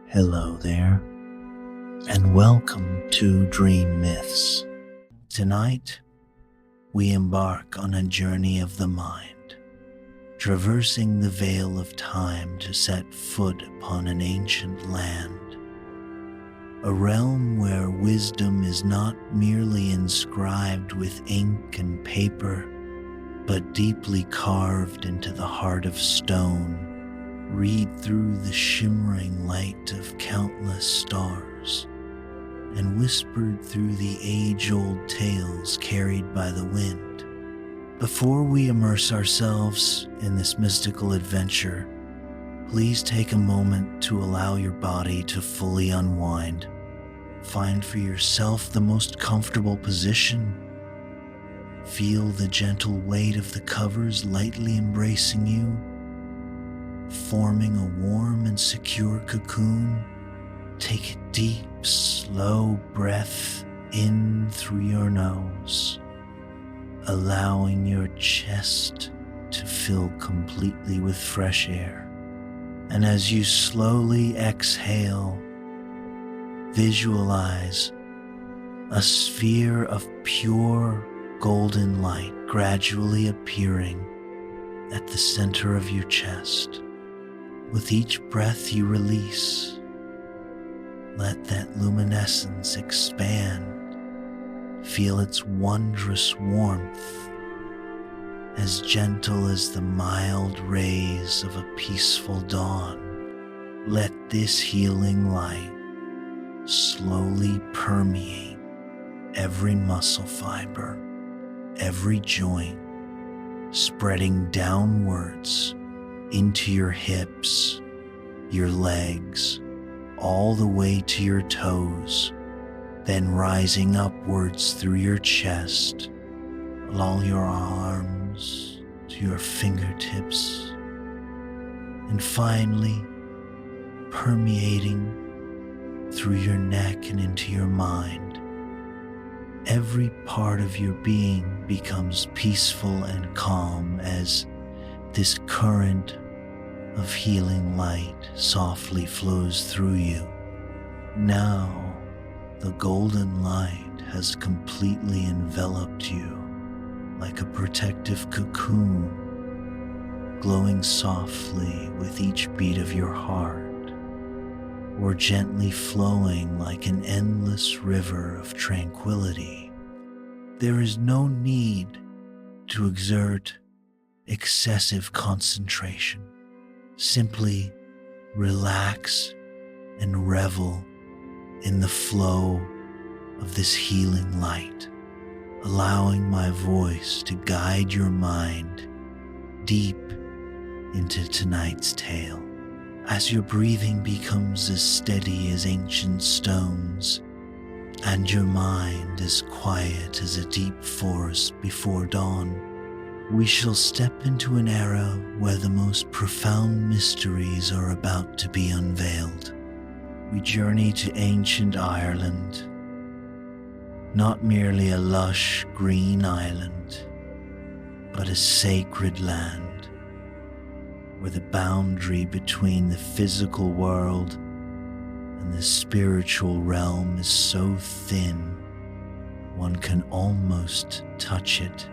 Hello there, and welcome to Dream Myths. Tonight, we embark on a journey of the mind, traversing the veil of time to set foot upon an ancient land, a realm where wisdom is not merely inscribed with ink and paper, but deeply carved into the heart of stone. Read through the shimmering light of countless stars, and whispered through the age-old tales carried by the wind. Before we immerse ourselves in this mystical adventure, please take a moment to allow your body to fully unwind. Find for yourself the most comfortable position. Feel the gentle weight of the covers lightly embracing you, forming a warm and secure cocoon. Take a deep, slow breath in through your nose, allowing your chest to fill completely with fresh air. And as you slowly exhale, visualize a sphere of pure golden light gradually appearing at the center of your chest. With each breath you release, let that luminescence expand. Feel its wondrous warmth, as gentle as the mild rays of a peaceful dawn. Let this healing light slowly permeate every muscle fiber, every joint, spreading downwards into your hips, your legs, all the way to your toes, then rising upwards through your chest, along your arms to your fingertips, and finally permeating through your neck and into your mind. Every part of your being becomes peaceful and calm as this current of healing light softly flows through you. Now, the golden light has completely enveloped you like a protective cocoon, glowing softly with each beat of your heart, or gently flowing like an endless river of tranquility. There is no need to exert excessive concentration. Simply relax and revel in the flow of this healing light, allowing my voice to guide your mind deep into tonight's tale. As your breathing becomes as steady as ancient stones, and your mind as quiet as a deep forest before dawn, we shall step into an era where the most profound mysteries are about to be unveiled. We journey to ancient Ireland, not merely a lush green island, but a sacred land, where the boundary between the physical world and the spiritual realm is so thin, one can almost touch it.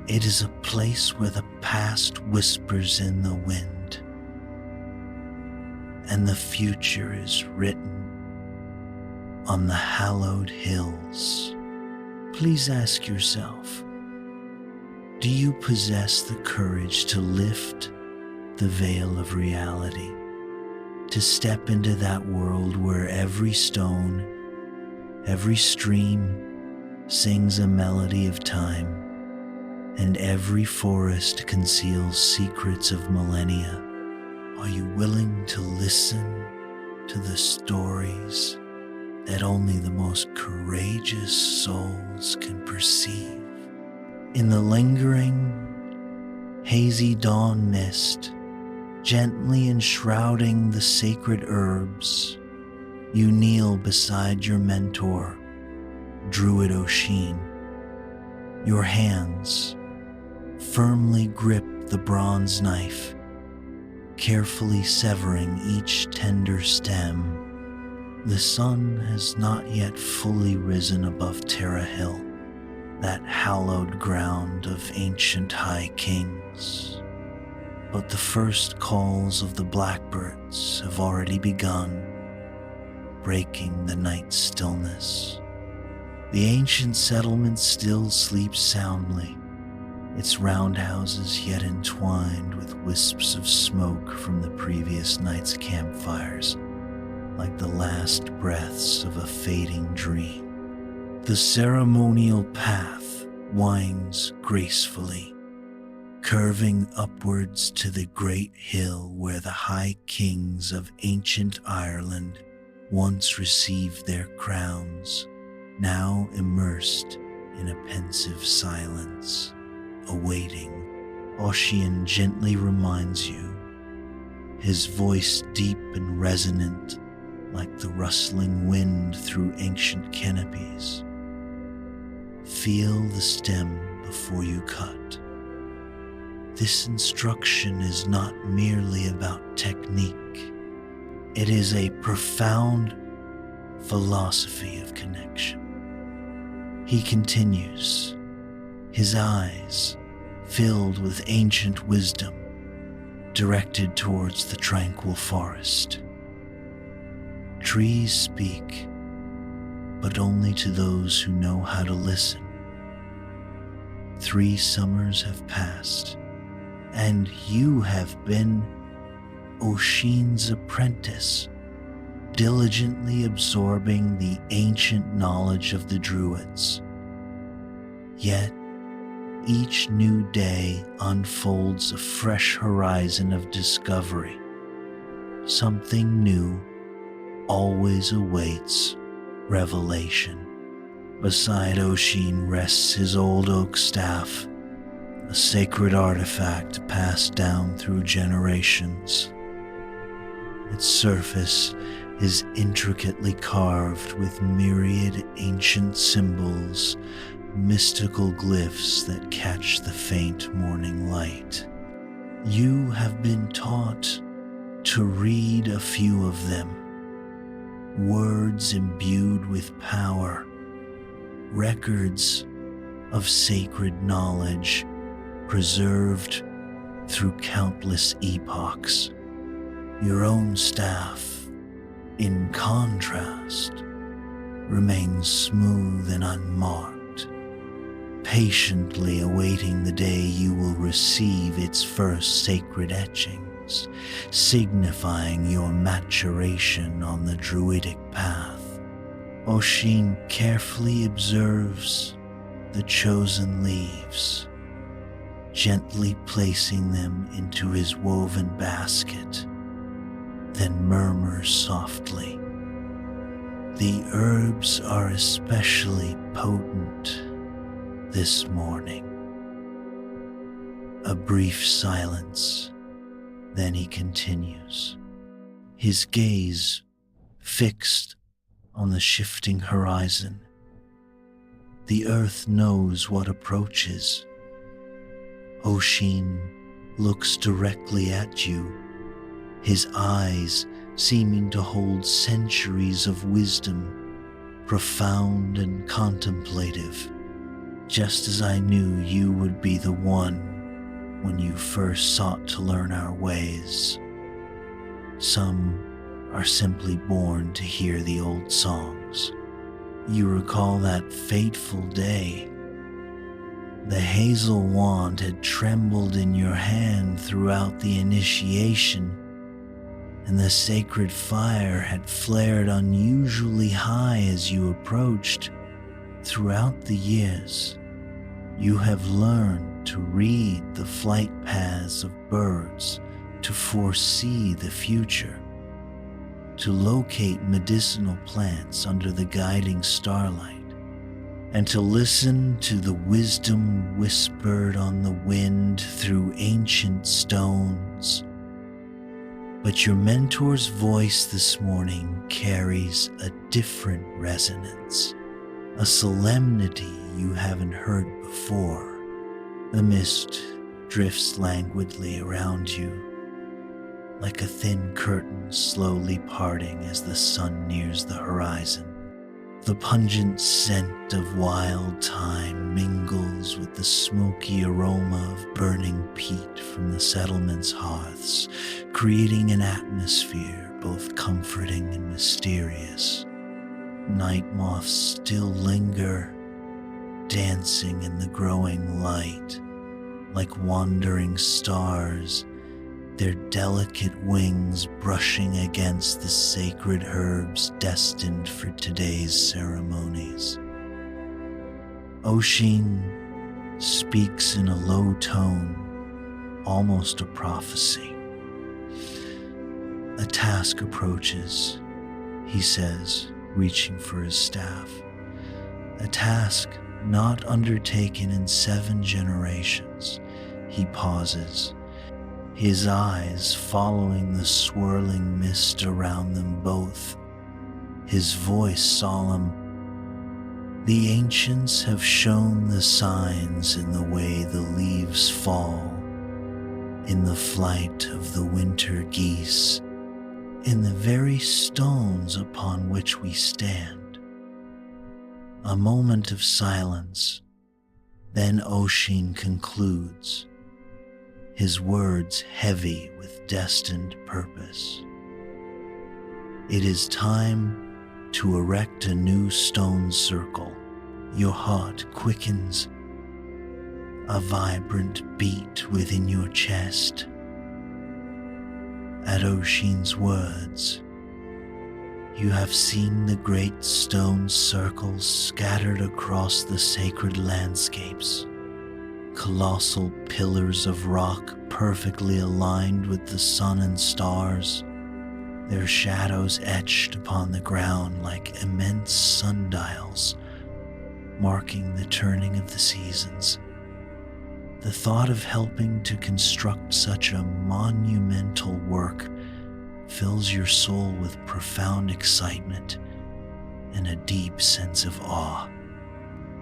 It is a place where the past whispers in the wind, and the future is written on the hallowed hills. Please ask yourself, do you possess the courage to lift the veil of reality, to step into that world where every stone, every stream sings a melody of time, and every forest conceals secrets of millennia? Are you willing to listen to the stories that only the most courageous souls can perceive? In the lingering, hazy dawn mist, gently enshrouding the sacred herbs, you kneel beside your mentor, Druid Osheen. Your hands firmly grip the bronze knife, carefully severing each tender stem. The sun has not yet fully risen above Terra Hill, that hallowed ground of ancient high kings. But the first calls of the blackbirds have already begun, breaking the night stillness. The ancient settlement still sleeps soundly, its roundhouses yet entwined with wisps of smoke from the previous night's campfires, like the last breaths of a fading dream. The ceremonial path winds gracefully, curving upwards to the great hill where the high kings of ancient Ireland once received their crowns, now immersed in a pensive silence, awaiting. Osheen gently reminds you, his voice deep and resonant like the rustling wind through ancient canopies. Feel the stem before you cut. This instruction is not merely about technique. It is a profound philosophy of connection. He continues, his eyes filled with ancient wisdom, directed towards the tranquil forest. Trees speak, but only to those who know how to listen. 3 summers have passed, and you have been Osheen's apprentice, diligently absorbing the ancient knowledge of the Druids. Yet, each new day unfolds a fresh horizon of discovery. Something new always awaits revelation. Beside Osheen rests his old oak staff, a sacred artifact passed down through generations. Its surface is intricately carved with myriad ancient symbols, mystical glyphs that catch the faint morning light. You have been taught to read a few of them, words imbued with power, records of sacred knowledge preserved through countless epochs. Your own staff, in contrast, remains smooth and unmarked, patiently awaiting the day you will receive its first sacred etchings, signifying your maturation on the Druidic path. Osheen carefully observes the chosen leaves, gently placing them into his woven basket, then murmurs softly, "The herbs are especially potent this morning." A brief silence, then he continues, his gaze fixed on the shifting horizon. The earth knows what approaches. Osheen looks directly at you, his eyes seeming to hold centuries of wisdom, profound and contemplative, just as I knew you would be the one when you first sought to learn our ways. Some are simply born to hear the old songs. You recall that fateful day. The hazel wand had trembled in your hand throughout the initiation, and the sacred fire had flared unusually high as you approached. Throughout the years, you have learned to read the flight paths of birds, to foresee the future, to locate medicinal plants under the guiding starlight, and to listen to the wisdom whispered on the wind through ancient stones. But your mentor's voice this morning carries a different resonance, a solemnity you haven't heard before. The mist drifts languidly around you, like a thin curtain slowly parting as the sun nears the horizon. The pungent scent of wild thyme mingles with the smoky aroma of burning peat from the settlement's hearths, creating an atmosphere both comforting and mysterious. Night moths still linger, dancing in the growing light, like wandering stars, their delicate wings brushing against the sacred herbs destined for today's ceremonies. Osheen speaks in a low tone, almost a prophecy. A task approaches, he says, reaching for his staff. A task not undertaken in 7 generations. He pauses, his eyes following the swirling mist around them both, his voice solemn. The ancients have shown the signs in the way the leaves fall, in the flight of the winter geese, in the very stones upon which we stand. A moment of silence, then Osheen concludes, his words heavy with destined purpose. It is time to erect a new stone circle. Your heart quickens, a vibrant beat within your chest. At Osheen's words, you have seen the great stone circles scattered across the sacred landscapes, colossal pillars of rock perfectly aligned with the sun and stars, their shadows etched upon the ground like immense sundials, marking the turning of the seasons. The thought of helping to construct such a monumental work fills your soul with profound excitement and a deep sense of awe.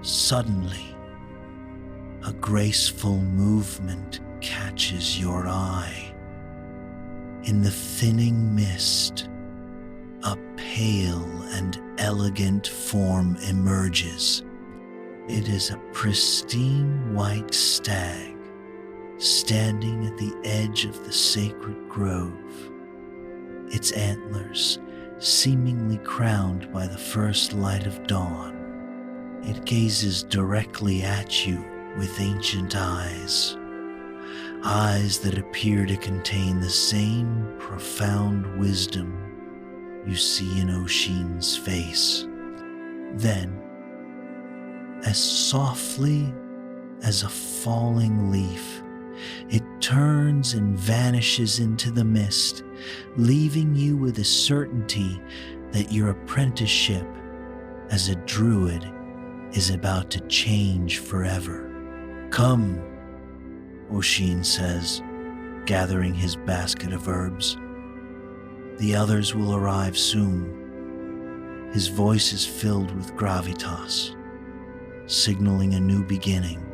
Suddenly, a graceful movement catches your eye. In the thinning mist, a pale and elegant form emerges. It is a pristine white stag standing at the edge of the sacred grove, its antlers seemingly crowned by the first light of dawn. It gazes directly at you with ancient eyes that appear to contain the same profound wisdom you see in Osheen's face. Then, as softly as a falling leaf, it turns and vanishes into the mist, leaving you with a certainty that your apprenticeship as a druid is about to change forever. Come, Osheen says, gathering his basket of herbs. The others will arrive soon. His voice is filled with gravitas, signaling a new beginning.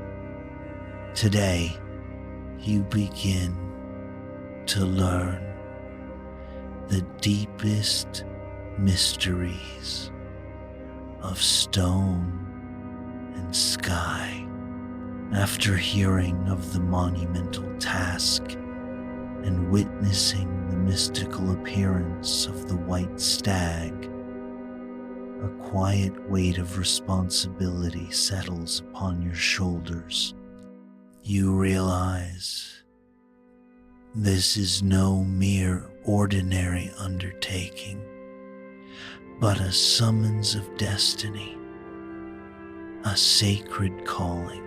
Today, you begin to learn the deepest mysteries of stone and sky. After hearing of the monumental task and witnessing the mystical appearance of the white stag, a quiet weight of responsibility settles upon your shoulders. You realize this is no mere ordinary undertaking, but a summons of destiny, a sacred calling,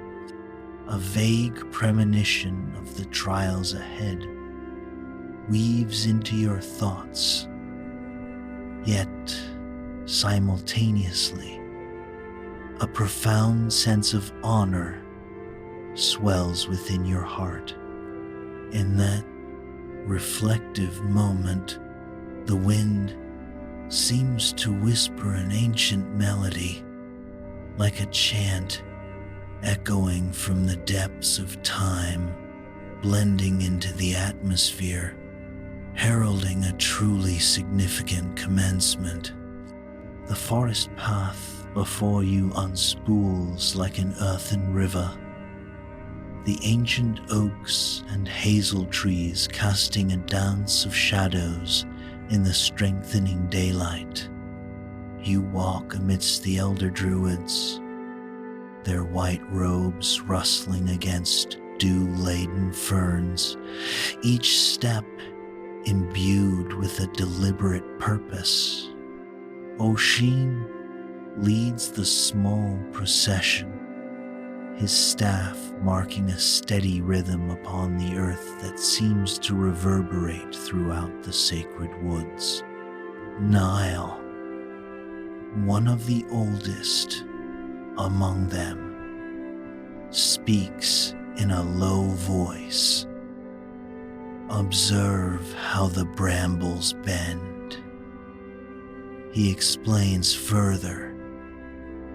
a vague premonition of the trials ahead weaves into your thoughts, yet simultaneously, a profound sense of honor swells within your heart. In that reflective moment, the wind seems to whisper an ancient melody, like a chant echoing from the depths of time, blending into the atmosphere, heralding a truly significant commencement. The forest path before you unspools like an earthen river, the ancient oaks and hazel trees casting a dance of shadows in the strengthening daylight. You walk amidst the elder druids, their white robes rustling against dew-laden ferns, each step imbued with a deliberate purpose. Osheen leads the small procession, his staff marking a steady rhythm upon the earth that seems to reverberate throughout the sacred woods. Niall, one of the oldest among them, speaks in a low voice. Observe how the brambles bend. He explains further,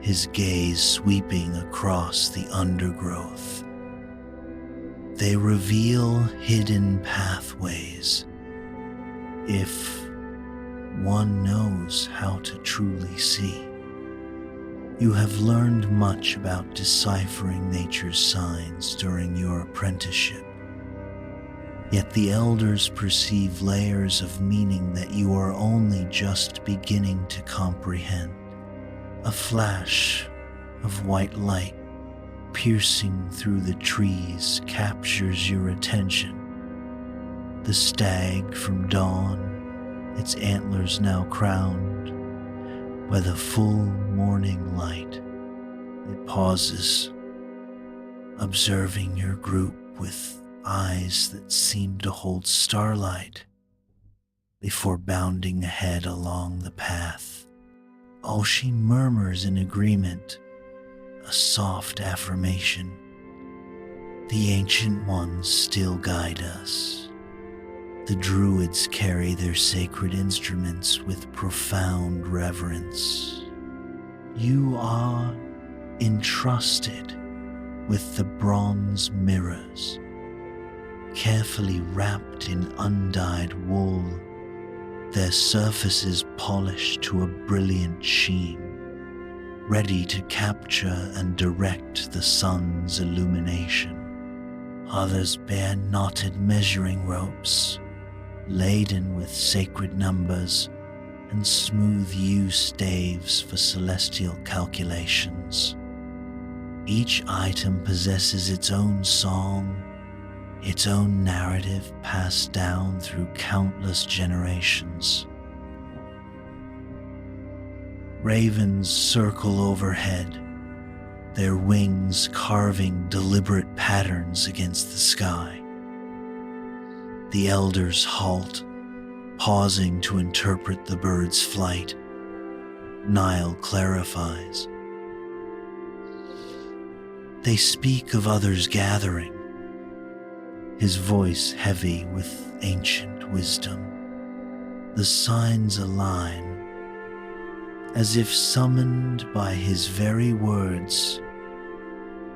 his gaze sweeping across the undergrowth. They reveal hidden pathways, if one knows how to truly see. You have learned much about deciphering nature's signs during your apprenticeship, yet the elders perceive layers of meaning that you are only just beginning to comprehend. A flash of white light piercing through the trees captures your attention. The stag from dawn, its antlers now crowned by the full morning light. It pauses, observing your group with eyes that seem to hold starlight before bounding ahead along the path. Osheen murmurs in agreement, a soft affirmation. The ancient ones still guide us. The druids carry their sacred instruments with profound reverence. You are entrusted with the bronze mirrors, carefully wrapped in undyed wool, their surfaces polished to a brilliant sheen, ready to capture and direct the sun's illumination. Others bear knotted measuring ropes, laden with sacred numbers and smooth yew staves for celestial calculations. Each item possesses its own song, its own narrative passed down through countless generations. Ravens circle overhead, their wings carving deliberate patterns against the sky. The elders halt, pausing to interpret the bird's flight. Niall clarifies. They speak of others gathering, his voice heavy with ancient wisdom. The signs align, as if summoned by his very words.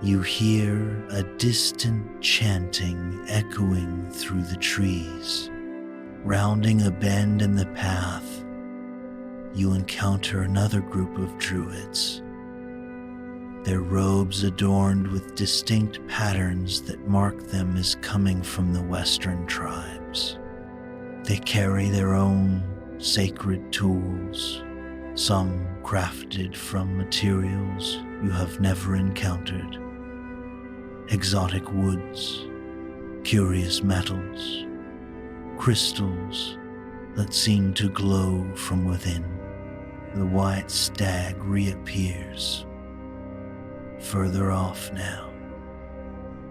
You hear a distant chanting echoing through the trees. Rounding a bend in the path, you encounter another group of druids, their robes adorned with distinct patterns that mark them as coming from the Western tribes. They carry their own sacred tools, some crafted from materials you have never encountered. Exotic woods, curious metals, crystals that seem to glow from within. The white stag reappears, further off now,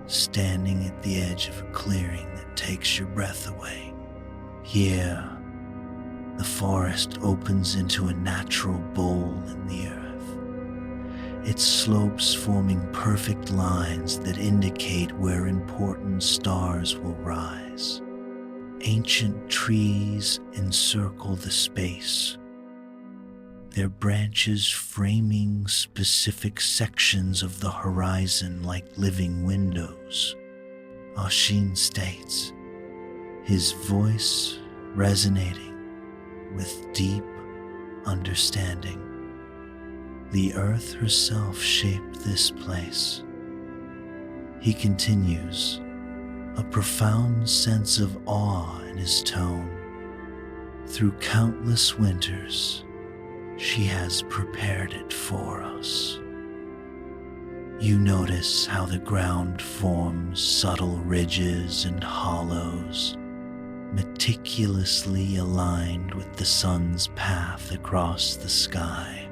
standing at the edge of a clearing that takes your breath away. Here, the forest opens into a natural bowl in the earth, its slopes forming perfect lines that indicate where important stars will rise. Ancient trees encircle the space, their branches framing specific sections of the horizon like living windows. Osheen states, his voice resonating with deep understanding. The earth herself shaped this place. He continues, a profound sense of awe in his tone. Through countless winters, she has prepared it for us. You notice how the ground forms subtle ridges and hollows, meticulously aligned with the sun's path across the sky.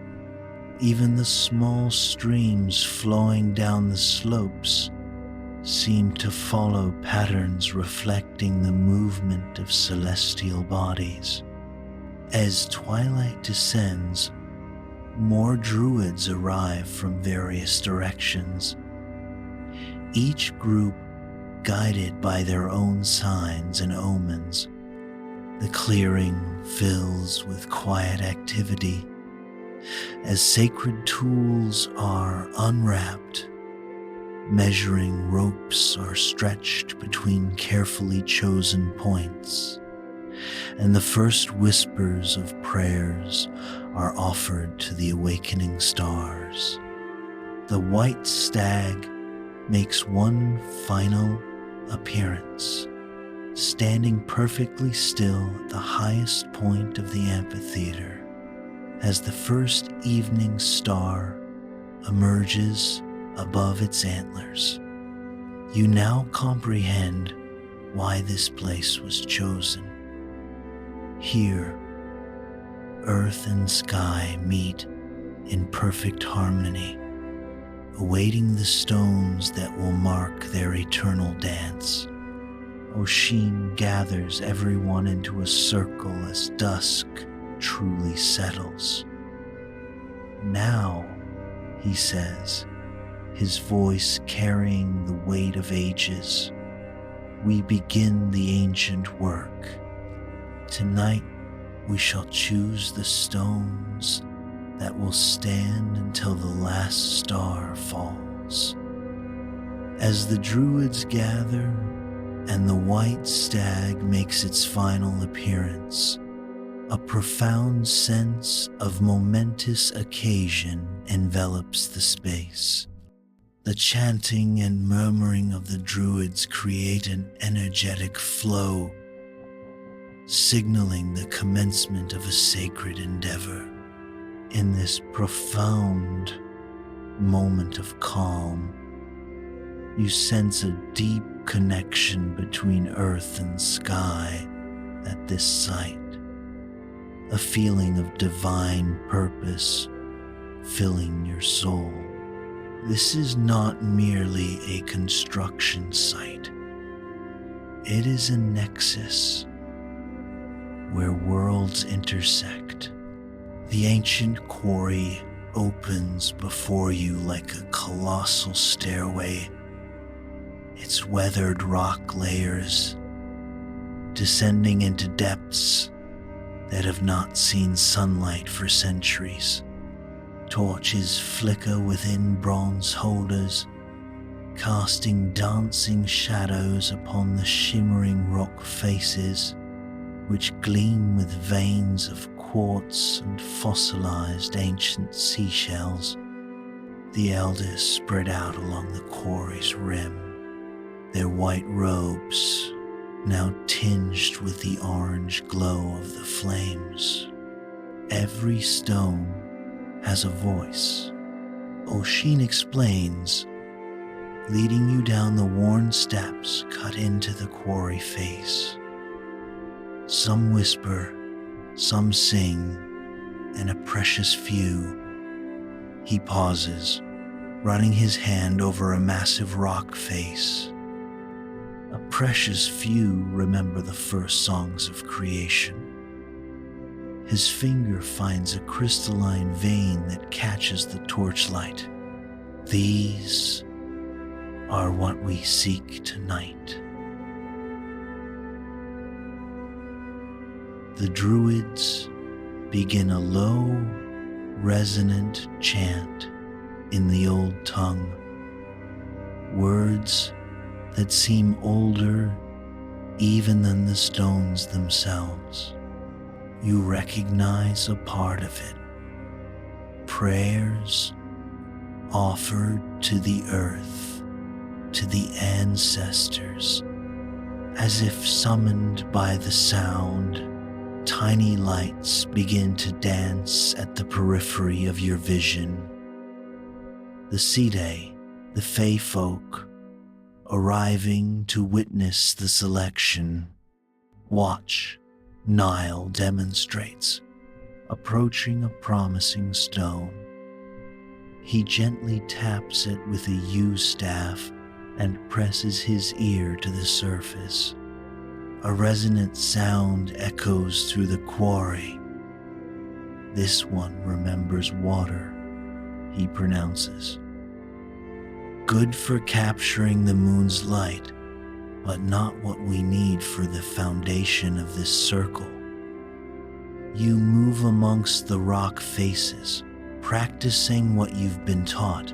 Even the small streams flowing down the slopes seem to follow patterns reflecting the movement of celestial bodies. As twilight descends, more druids arrive from various directions, each group guided by their own signs and omens. The clearing fills with quiet activity as sacred tools are unwrapped. Measuring ropes are stretched between carefully chosen points, and the first whispers of prayers are offered to the awakening stars. The white stag makes one final appearance, standing perfectly still at the highest point of the amphitheater as the first evening star emerges above its antlers. You now comprehend why this place was chosen. Here, earth and sky meet in perfect harmony, awaiting the stones that will mark their eternal dance. Osheen gathers everyone into a circle as dusk truly settles. Now, he says, his voice carrying the weight of ages, we begin the ancient work. Tonight, we shall choose the stones that will stand until the last star falls. As the druids gather and the white stag makes its final appearance, a profound sense of momentous occasion envelops the space. The chanting and murmuring of the druids create an energetic flow, signaling the commencement of a sacred endeavor. In this profound moment of calm, you sense a deep connection between earth and sky at this site, a feeling of divine purpose filling your soul. This is not merely a construction site. It is a nexus where worlds intersect. The ancient quarry opens before you like a colossal stairway, its weathered rock layers descending into depths that have not seen sunlight for centuries. Torches flicker within bronze holders, casting dancing shadows upon the shimmering rock faces, which gleam with veins of quartz and fossilized ancient seashells. The elders spread out along the quarry's rim, their white robes now tinged with the orange glow of the flames. Every stone has a voice. Osheen explains, leading you down the worn steps cut into the quarry face. Some whisper, some sing, and a precious few. He pauses, running his hand over a massive rock face. A precious few remember the first songs of creation. His finger finds a crystalline vein that catches the torchlight. These are what we seek tonight. The druids begin a low, resonant chant in the old tongue, words that seem older even than the stones themselves. You recognize a part of it. Prayers offered to the earth, to the ancestors, as if summoned by the sound. Tiny lights begin to dance at the periphery of your vision. The Sidhe, the Fae folk, arriving to witness the selection. Watch, Nile demonstrates, approaching a promising stone. He gently taps it with a yew staff and presses his ear to the surface. A resonant sound echoes through the quarry. This one remembers water, he pronounces. Good for capturing the moon's light, but not what we need for the foundation of this circle. You move amongst the rock faces, practicing what you've been taught.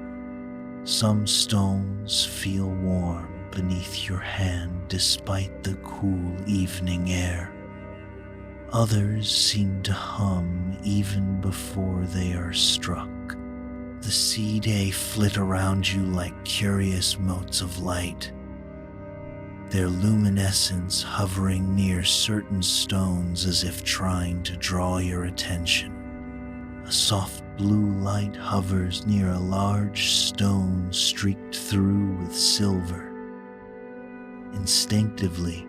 Some stones feel warm beneath your hand despite the cool evening air. Others seem to hum even before they are struck. The Sidhe flit around you like curious motes of light, their luminescence hovering near certain stones as if trying to draw your attention. A soft blue light hovers near a large stone streaked through with silver. Instinctively,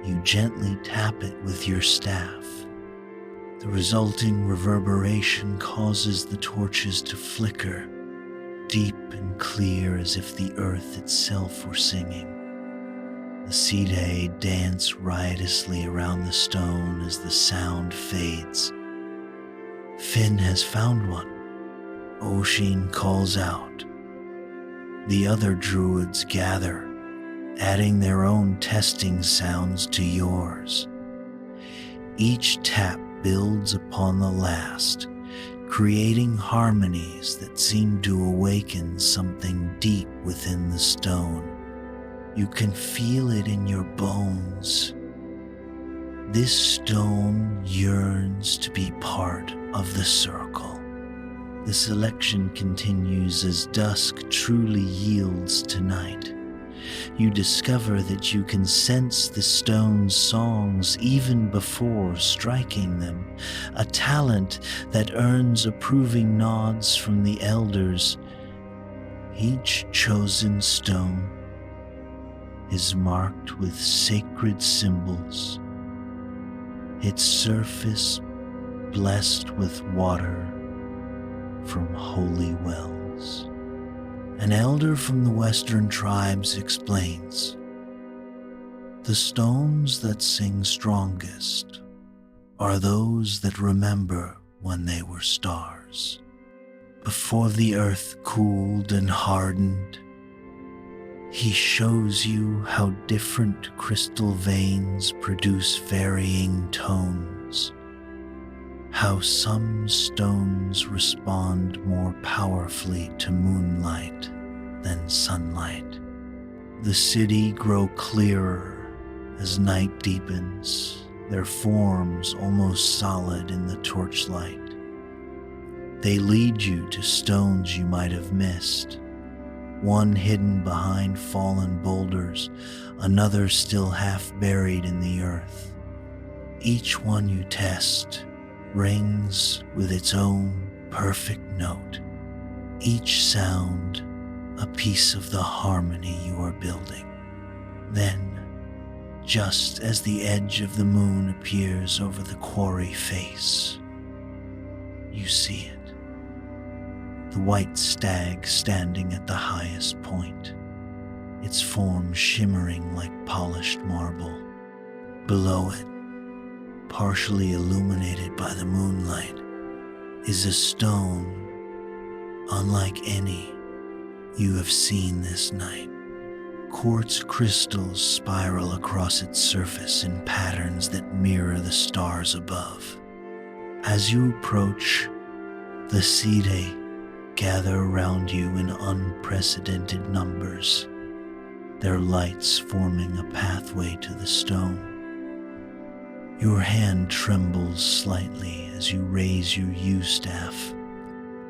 you gently tap it with your staff. The resulting reverberation causes the torches to flicker, deep and clear as if the earth itself were singing. The Sidhe dance riotously around the stone as the sound fades. Finn has found one, Osheen calls out. The other druids gather, adding their own testing sounds to yours. Each tap builds upon the last, creating harmonies that seem to awaken something deep within the stone. You can feel it in your bones. This stone yearns to be part of the circle. The selection continues as dusk truly yields to night. You discover that you can sense the stone's songs even before striking them, a talent that earns approving nods from the elders. Each chosen stone is marked with sacred symbols, its surface blessed with water from holy wells. An elder from the western tribes explains, the stones that sing strongest are those that remember when they were stars, before the earth cooled and hardened. He shows you how different crystal veins produce varying tones, how some stones respond more powerfully to moonlight than sunlight. The city grow clearer as night deepens, their forms almost solid in the torchlight. They lead you to stones you might have missed, one hidden behind fallen boulders, another still half buried in the earth. Each one you test rings with its own perfect note, each sound a piece of the harmony you are building. Then, just as the edge of the moon appears over the quarry face, you see it. The white stag standing at the highest point, its form shimmering like polished marble. Below it, partially illuminated by the moonlight, is a stone unlike any you have seen this night. Quartz crystals spiral across its surface in patterns that mirror the stars above. As you approach, the Sidhe gather around you in unprecedented numbers. their lights forming a pathway to the stone. Your hand trembles slightly as you raise your yew staff.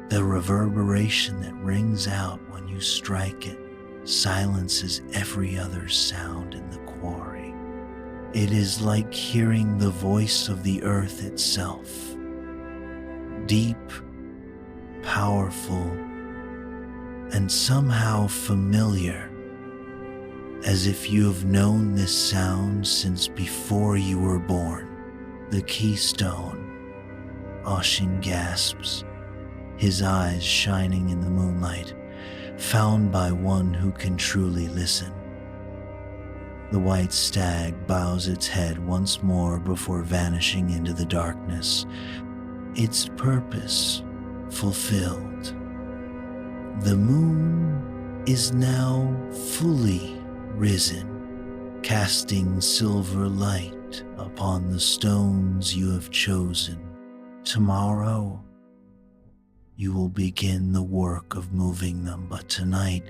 The reverberation that rings out when you strike it silences every other sound in the quarry. It is like hearing the voice of the earth itself. Deep, powerful, and somehow familiar, as if you have known this sound since before you were born. The keystone, Osheen gasps, his eyes shining in the moonlight, found by one who can truly listen. The white stag bows its head once more before vanishing into the darkness, its purpose fulfilled. The moon is now fully risen, casting silver light upon the stones you have chosen. Tomorrow, you will begin the work of moving them, but tonight,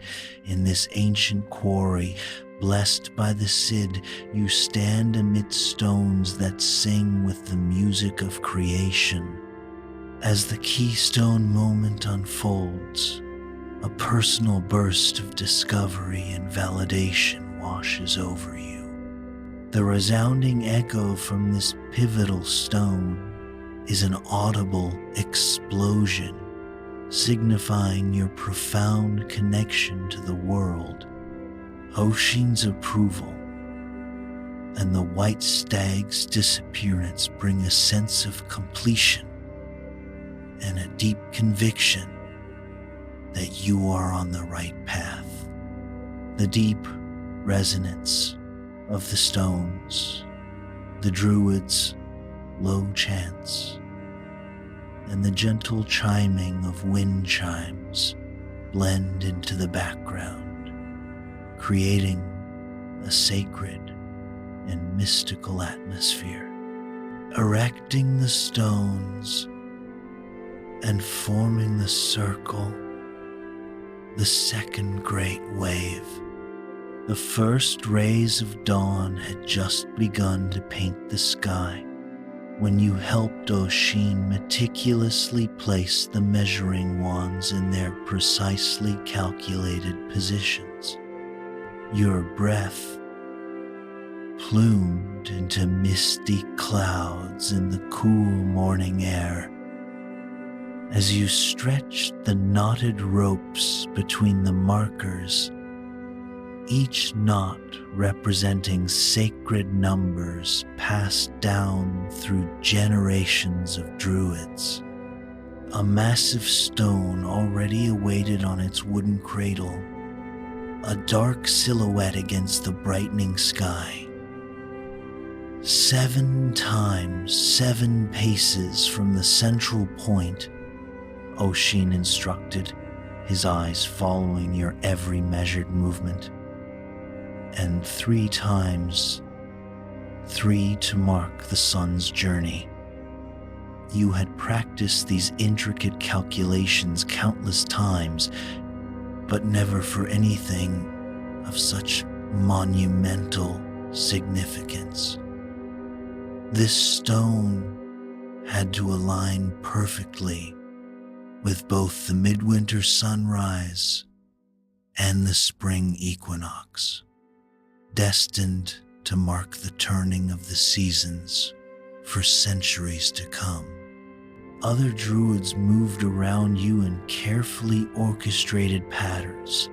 in this ancient quarry, blessed by the Sidhe, you stand amidst stones that sing with the music of creation. As the keystone moment unfolds, a personal burst of discovery and validation washes over you. The resounding echo from this pivotal stone is an audible explosion, signifying your profound connection to the world. Osheen's approval and the white stag's disappearance bring a sense of completion and a deep conviction that you are on the right path. The deep resonance of the stones, the Druid's low chants, and the gentle chiming of wind chimes blend into the background, creating a sacred and mystical atmosphere. Erecting the stones and forming the circle, the second great wave. The first rays of dawn had just begun to paint the sky when you helped Osheen meticulously place the measuring wands in their precisely calculated positions. Your breath plumed into misty clouds in the cool morning air. As you stretched the knotted ropes between the markers, each knot representing sacred numbers passed down through generations of druids. A massive stone already awaited on its wooden cradle, a dark silhouette against the brightening sky. 7 times 7 paces from the central point, Osheen instructed, his eyes following your every measured movement. And 3 times 3 to mark the sun's journey. You had practiced these intricate calculations countless times, but never for anything of such monumental significance. This stone had to align perfectly with both the midwinter sunrise and the spring equinox, destined to mark the turning of the seasons for centuries to come. Other druids moved around you in carefully orchestrated patterns,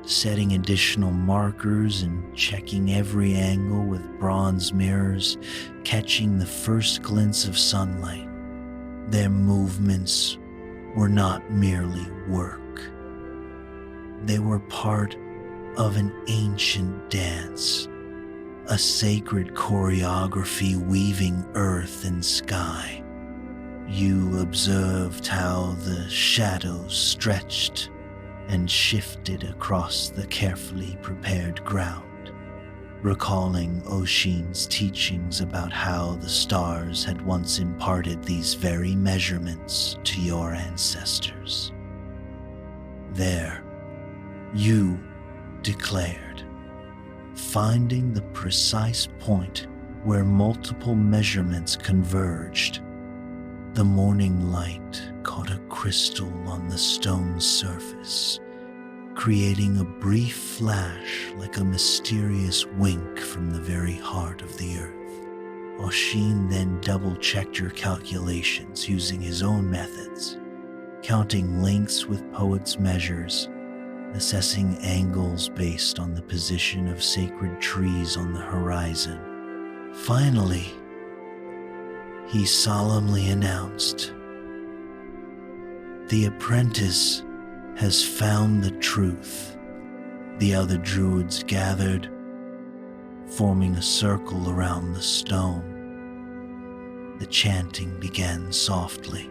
setting additional markers and checking every angle with bronze mirrors, catching the first glints of sunlight. Their movements were not merely work. They were part of an ancient dance, a sacred choreography weaving earth and sky. You observed how the shadows stretched and shifted across the carefully prepared ground, recalling Osheen's teachings about how the stars had once imparted these very measurements to your ancestors. There, you declared, finding the precise point where multiple measurements converged. The morning light caught a crystal on the stone's surface, creating a brief flash like a mysterious wink from the very heart of the earth. Osheen then double-checked your calculations using his own methods, counting lengths with poet's measures, assessing angles based on the position of sacred trees on the horizon. Finally, he solemnly announced, "The apprentice has found the truth." The other druids gathered, forming a circle around the stone. The chanting began softly,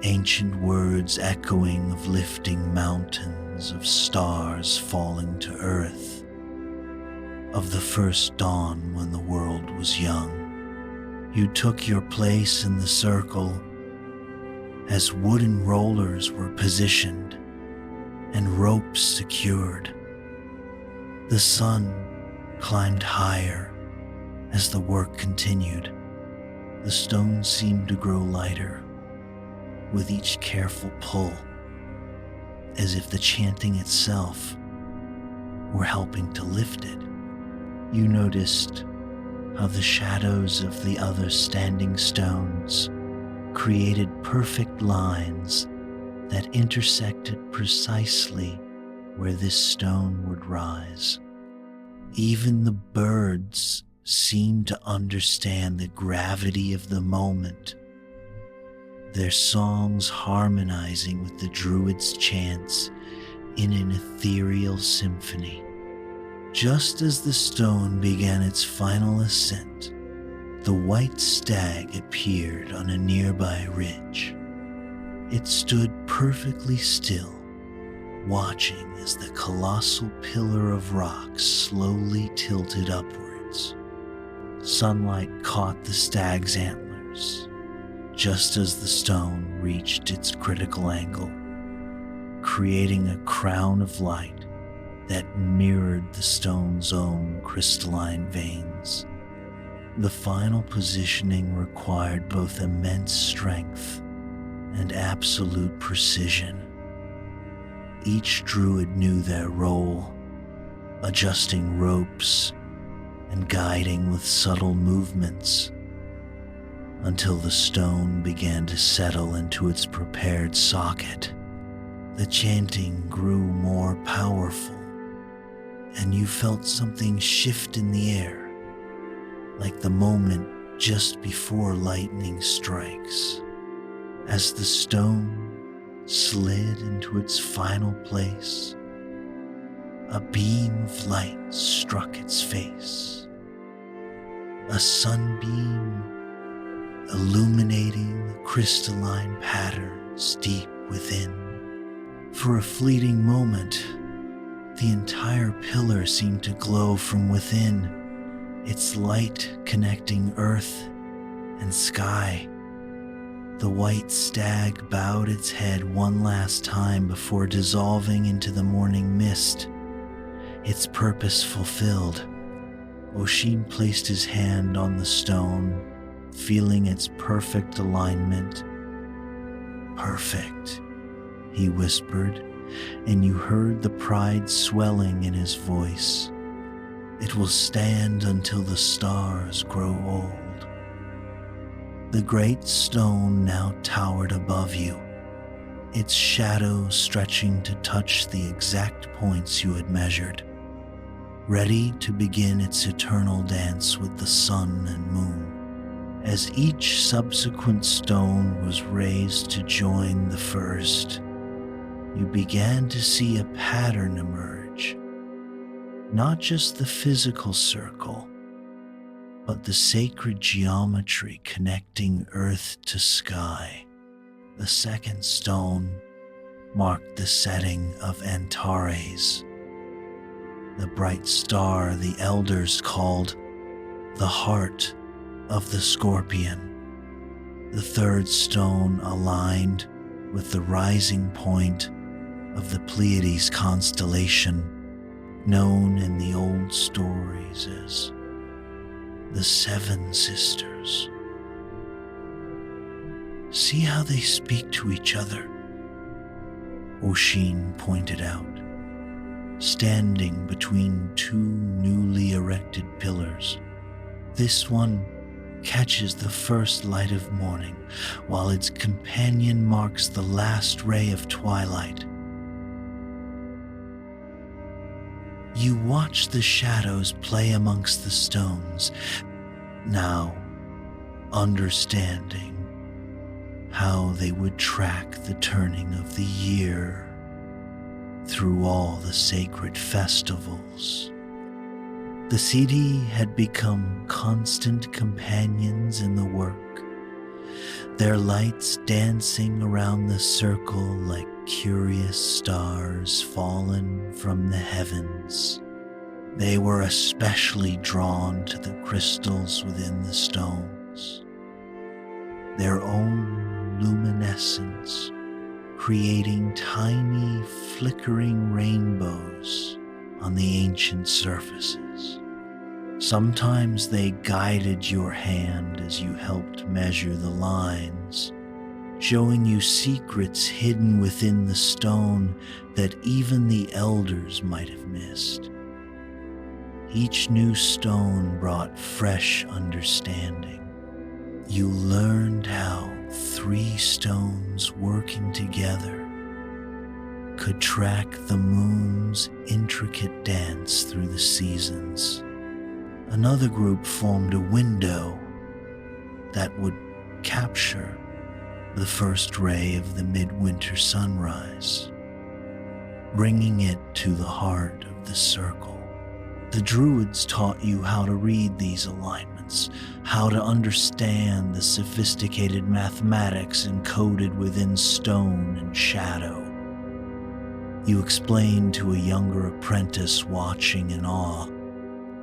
ancient words echoing of lifting mountains, of stars falling to earth, of the first dawn when the world was young. You took your place in the circle as wooden rollers were positioned and ropes secured. The sun climbed higher as the work continued. The stone seemed to grow lighter with each careful pull, as if the chanting itself were helping to lift it. You noticed how the shadows of the other standing stones created perfect lines that intersected precisely where this stone would rise. Even the birds seemed to understand the gravity of the moment, their songs harmonizing with the druids' chants in an ethereal symphony. Just as the stone began its final ascent, the white stag appeared on a nearby ridge. It stood perfectly still, watching as the colossal pillar of rock slowly tilted upwards. Sunlight caught the stag's antlers, just as the stone reached its critical angle, creating a crown of light that mirrored the stone's own crystalline veins. The final positioning required both immense strength and absolute precision. Each druid knew their role, adjusting ropes and guiding with subtle movements until the stone began to settle into its prepared socket. The chanting grew more powerful, and you felt something shift in the air, like the moment just before lightning strikes. As the stone slid into its final place, a beam of light struck its face, a sunbeam illuminating the crystalline patterns deep within. For a fleeting moment, the entire pillar seemed to glow from within, its light connecting earth and sky. The white stag bowed its head one last time before dissolving into the morning mist, its purpose fulfilled. Osheen placed his hand on the stone, feeling its perfect alignment. "Perfect," he whispered, and you heard the pride swelling in his voice. "It will stand until the stars grow old." The great stone now towered above you, its shadow stretching to touch the exact points you had measured, ready to begin its eternal dance with the sun and moon. As each subsequent stone was raised to join the first, you began to see a pattern emerge. Not just the physical circle, but the sacred geometry connecting earth to sky. The second stone marked the setting of Antares, the bright star the elders called the heart of the scorpion. The third stone aligned with the rising point of the Pleiades constellation, known in the old stories as the Seven Sisters. See how they speak to each other, Osheen pointed out, standing between two newly erected pillars. This one catches the first light of morning, while its companion marks the last ray of twilight. You watch the shadows play amongst the stones, now understanding how they would track the turning of the year through all the sacred festivals. The Sidhe had become constant companions in the work, their lights dancing around the circle like curious stars fallen from the heavens. They were especially drawn to the crystals within the stones, their own luminescence creating tiny flickering rainbows on the ancient surfaces. Sometimes they guided your hand as you helped measure the lines, showing you secrets hidden within the stone that even the elders might have missed. Each new stone brought fresh understanding. You learned how 3 stones working together could track the moon's intricate dance through the seasons. Another group formed a window that would capture the first ray of the midwinter sunrise, bringing it to the heart of the circle. The Druids taught you how to read these alignments, how to understand the sophisticated mathematics encoded within stone and shadow. You explained to a younger apprentice watching in awe,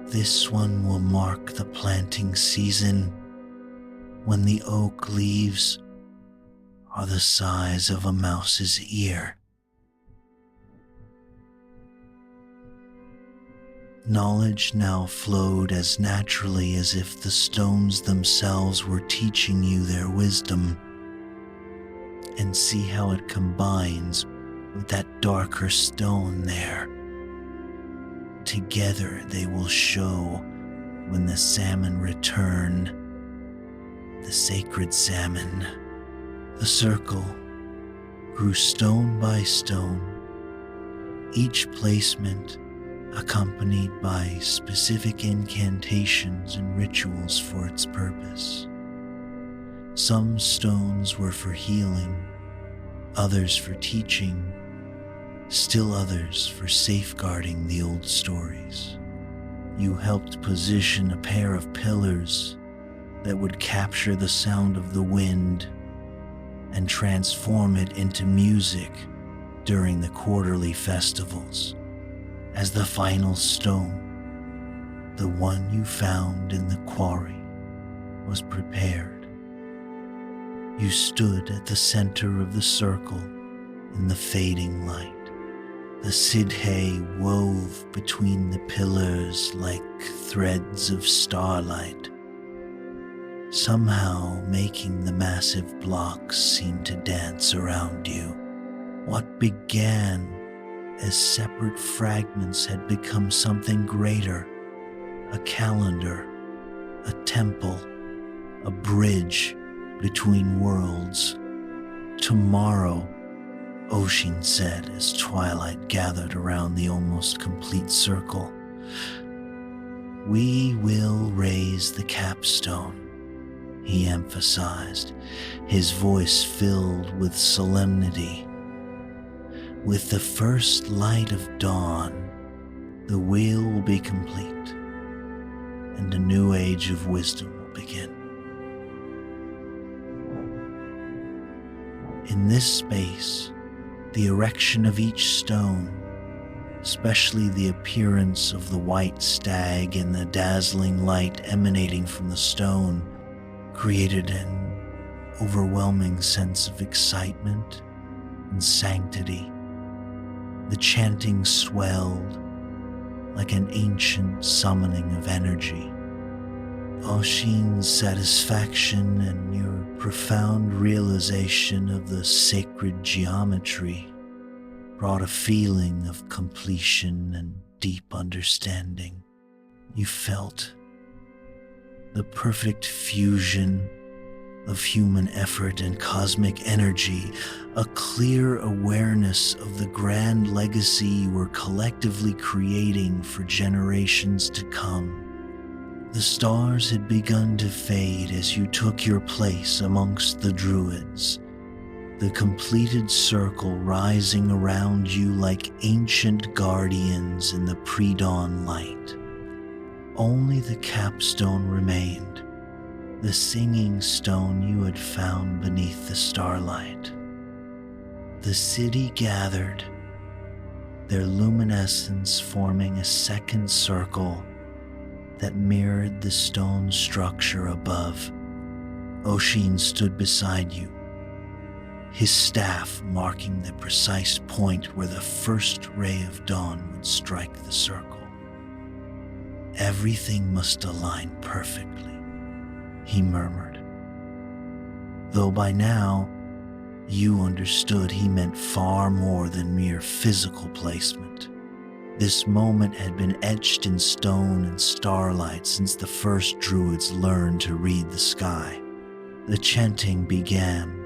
"This one will mark the planting season when the oak leaves are the size of a mouse's ear." Knowledge now flowed as naturally as if the stones themselves were teaching you their wisdom. And see how it combines with that darker stone there. Together they will show when the salmon return, the sacred salmon. The circle grew stone by stone, each placement accompanied by specific incantations and rituals for its purpose. Some stones were for healing, others for teaching, still others for safeguarding the old stories. You helped position a pair of pillars that would capture the sound of the wind and transform it into music during the quarterly festivals. As the final stone, the one you found in the quarry, was prepared, you stood at the center of the circle in the fading light. The Sidhe wove between the pillars like threads of starlight, somehow making the massive blocks seem to dance around you. What began as separate fragments had become something greater, a calendar, a temple, a bridge between worlds. "Tomorrow," Osheen said as twilight gathered around the almost complete circle, "we will raise the capstone," he emphasized, his voice filled with solemnity. "With the first light of dawn, the wheel will be complete, and a new age of wisdom will begin." In this space, the erection of each stone, especially the appearance of the white stag and the dazzling light emanating from the stone, created an overwhelming sense of excitement and sanctity. The chanting swelled, like an ancient summoning of energy. Osheen's satisfaction and your profound realization of the sacred geometry brought a feeling of completion and deep understanding. You felt the perfect fusion of human effort and cosmic energy, a clear awareness of the grand legacy you were collectively creating for generations to come. The stars had begun to fade as you took your place amongst the Druids, the completed circle rising around you like ancient guardians in the pre-dawn light. Only the capstone remained, the singing stone you had found beneath the starlight. The Sidhe gathered, their luminescence forming a second circle that mirrored the stone structure above. Osheen stood beside you, his staff marking the precise point where the first ray of dawn would strike the circle. Everything must align perfectly, he murmured. Though by now, you understood he meant far more than mere physical placement. This moment had been etched in stone and starlight since the first Druids learned to read the sky. The chanting began.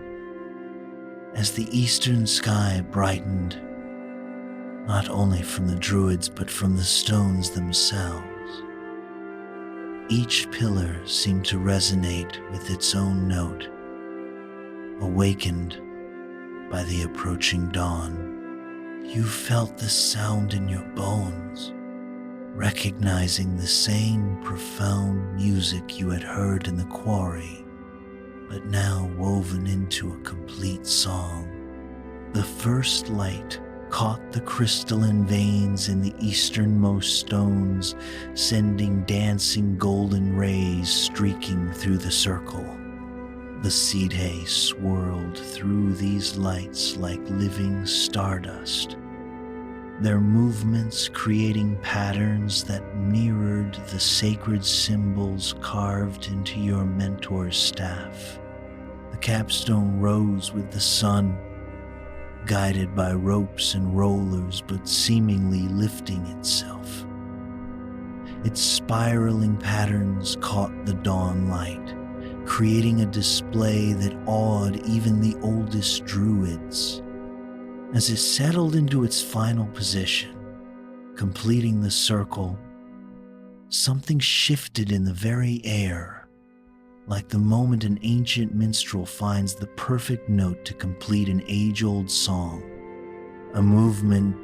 As the eastern sky brightened, not only from the Druids but from the stones themselves, each pillar seemed to resonate with its own note, awakened by the approaching dawn. You felt the sound in your bones, recognizing the same profound music you had heard in the quarry, but now woven into a complete song. The first light caught the crystalline veins in the easternmost stones, sending dancing golden rays streaking through the circle. The Sidhe swirled through these lights like living stardust, their movements creating patterns that mirrored the sacred symbols carved into your mentor's staff. The capstone rose with the sun, guided by ropes and rollers, but seemingly lifting itself. Its spiraling patterns caught the dawn light, creating a display that awed even the oldest Druids. As it settled into its final position, completing the circle, something shifted in the very air, like the moment an ancient minstrel finds the perfect note to complete an age-old song. A movement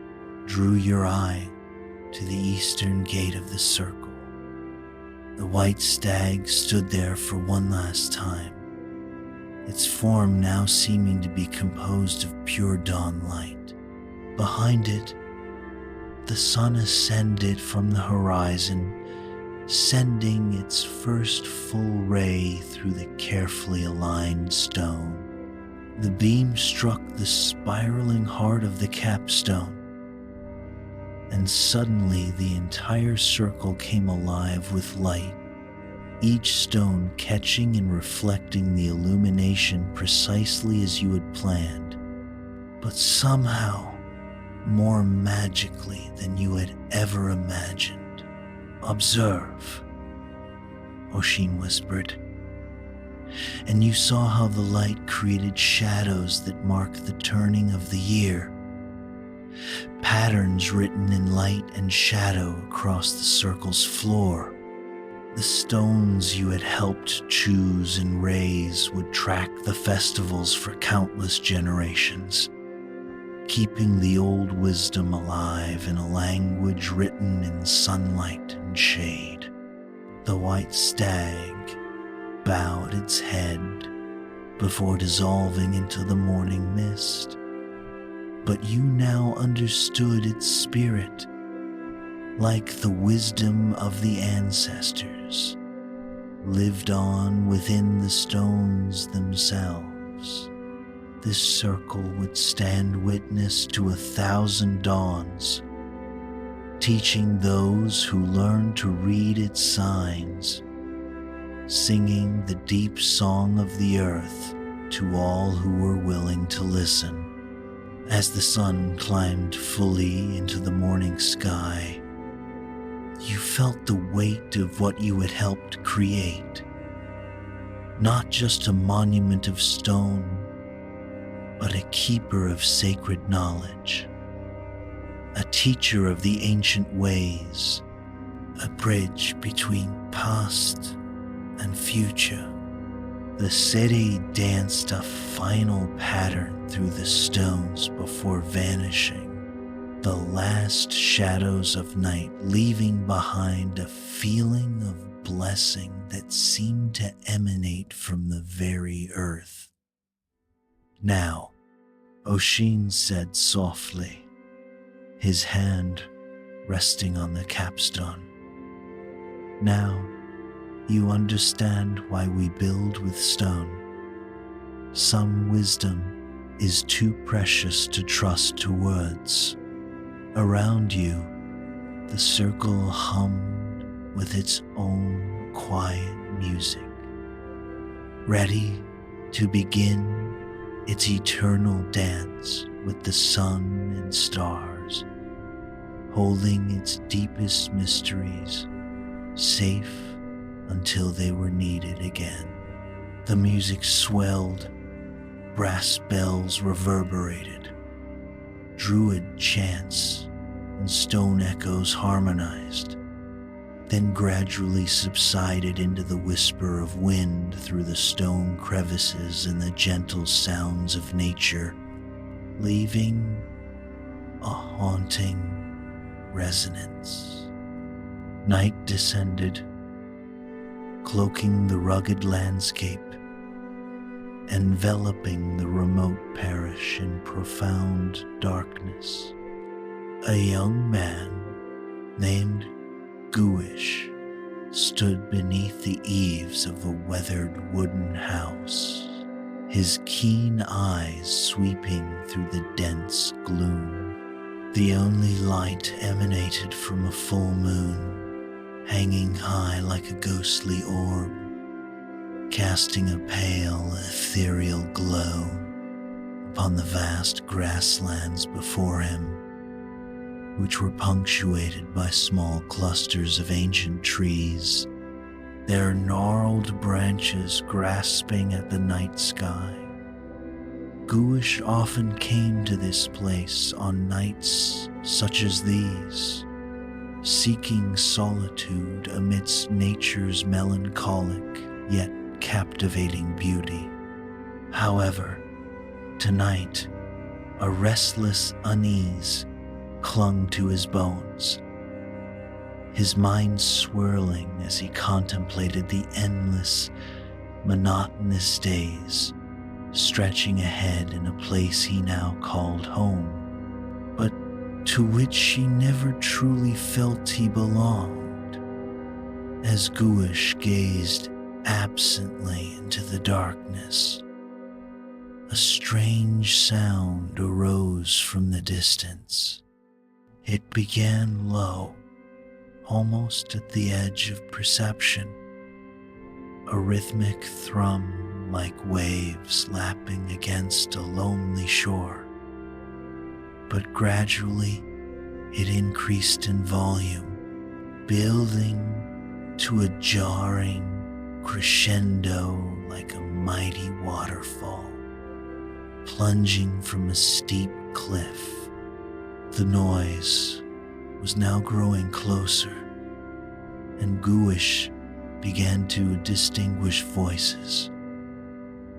drew your eye to the eastern gate of the circle. The white stag stood there for one last time, its form now seeming to be composed of pure dawn light. Behind it, the sun ascended from the horizon, sending its first full ray through the carefully aligned stone. The beam struck the spiraling heart of the capstone, and suddenly the entire circle came alive with light, each stone catching and reflecting the illumination precisely as you had planned, but somehow more magically than you had ever imagined. "Observe," Osheen whispered, and you saw how the light created shadows that marked the turning of the year. Patterns written in light and shadow across the circle's floor. The stones you had helped choose and raise would track the festivals for countless generations, keeping the old wisdom alive in a language written in sunlight and shade. The white stag bowed its head before dissolving into the morning mist, but you now understood its spirit, like the wisdom of the ancestors, lived on within the stones themselves. This circle would stand witness to 1,000 dawns, teaching those who learn to read its signs, singing the deep song of the earth to all who were willing to listen. As the sun climbed fully into the morning sky, you felt the weight of what you had helped create. Not just a monument of stone, but a keeper of sacred knowledge, a teacher of the ancient ways, a bridge between past and future. The Sidhe danced a final pattern through the stones before vanishing, the last shadows of night leaving behind a feeling of blessing that seemed to emanate from the very earth. Now, Osheen said softly, his hand resting on the capstone, "Now, you understand why we build with stone. Some wisdom is too precious to trust to words." Around you, the circle hummed with its own quiet music, ready to begin its eternal dance with the sun and stars, holding its deepest mysteries safe until they were needed again. The music swelled, brass bells reverberated, Druid chants and stone echoes harmonized, then gradually subsided into the whisper of wind through the stone crevices and the gentle sounds of nature, leaving a haunting resonance. Night descended, cloaking the rugged landscape, enveloping the remote parish in profound darkness. A young man named Gouish stood beneath the eaves of a weathered wooden house, his keen eyes sweeping through the dense gloom. The only light emanated from a full moon, hanging high like a ghostly orb, casting a pale, ethereal glow upon the vast grasslands before him, which were punctuated by small clusters of ancient trees, their gnarled branches grasping at the night sky. Gouish often came to this place on nights such as these, seeking solitude amidst nature's melancholic yet captivating beauty. However, tonight, a restless unease clung to his bones, his mind swirling as he contemplated the endless, monotonous days stretching ahead in a place he now called home, but to which he never truly felt he belonged. As Gouish gazed absently into the darkness, a strange sound arose from the distance. It began low, almost at the edge of perception, a rhythmic thrum like waves lapping against a lonely shore. But gradually it increased in volume, building to a jarring crescendo like a mighty waterfall, plunging from a steep cliff. The noise was now growing closer, and Gouish began to distinguish voices,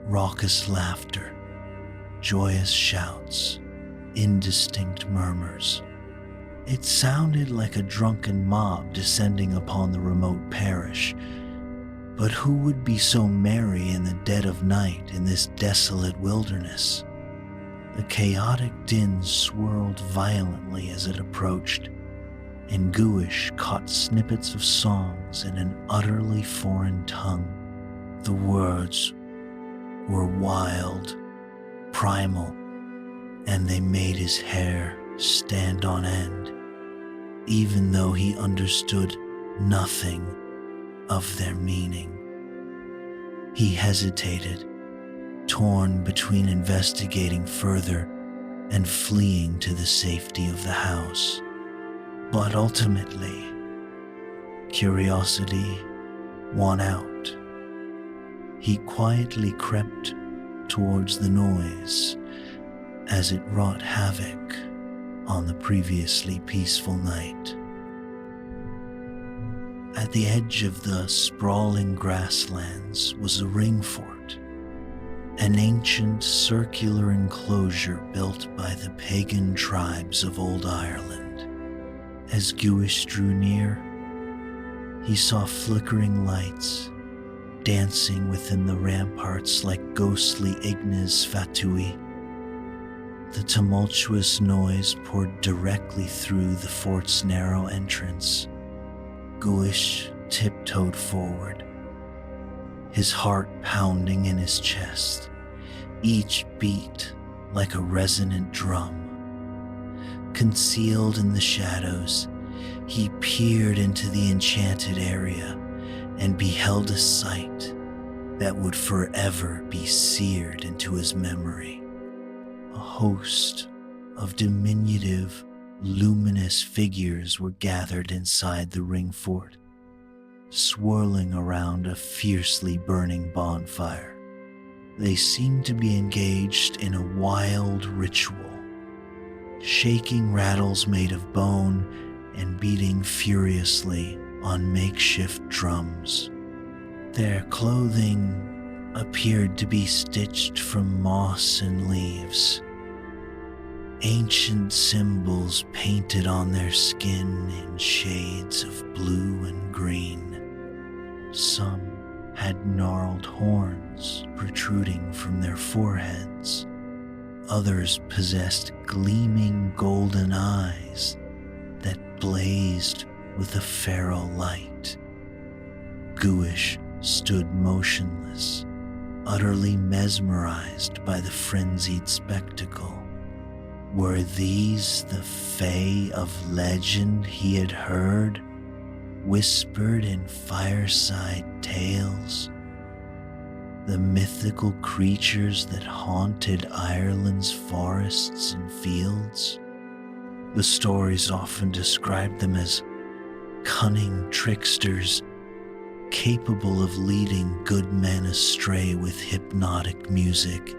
raucous laughter, joyous shouts, indistinct murmurs. It sounded like a drunken mob descending upon the remote parish, but who would be so merry in the dead of night in this desolate wilderness? The chaotic din swirled violently as it approached, and Gouish caught snippets of songs in an utterly foreign tongue. The words were wild, primal, and they made his hair stand on end. even though he understood nothing of their meaning. He hesitated, torn between investigating further and fleeing to the safety of the house. But ultimately, curiosity won out. He quietly crept towards the noise as it wrought havoc on the previously peaceful night. At the edge of the sprawling grasslands was a ring fort, an ancient circular enclosure built by the pagan tribes of Old Ireland. As Gouish drew near, he saw flickering lights dancing within the ramparts like ghostly ignes fatui. The tumultuous noise poured directly through the fort's narrow entrance. Gouish tiptoed forward, his heart pounding in his chest, each beat like a resonant drum. Concealed in the shadows, he peered into the enchanted area and beheld a sight that would forever be seared into his memory. A host of diminutive, luminous figures were gathered inside the ring fort, swirling around a fiercely burning bonfire. They seemed to be engaged in a wild ritual, shaking rattles made of bone and beating furiously on makeshift drums. Their clothing appeared to be stitched from moss and leaves, ancient symbols painted on their skin in shades of blue and green. Some had gnarled horns protruding from their foreheads. Others possessed gleaming golden eyes that blazed with a feral light. Gouish stood motionless, utterly mesmerized by the frenzied spectacle. Were these the fae of legend he had heard, whispered in fireside tales? The mythical creatures that haunted Ireland's forests and fields? The stories often described them as cunning tricksters, capable of leading good men astray with hypnotic music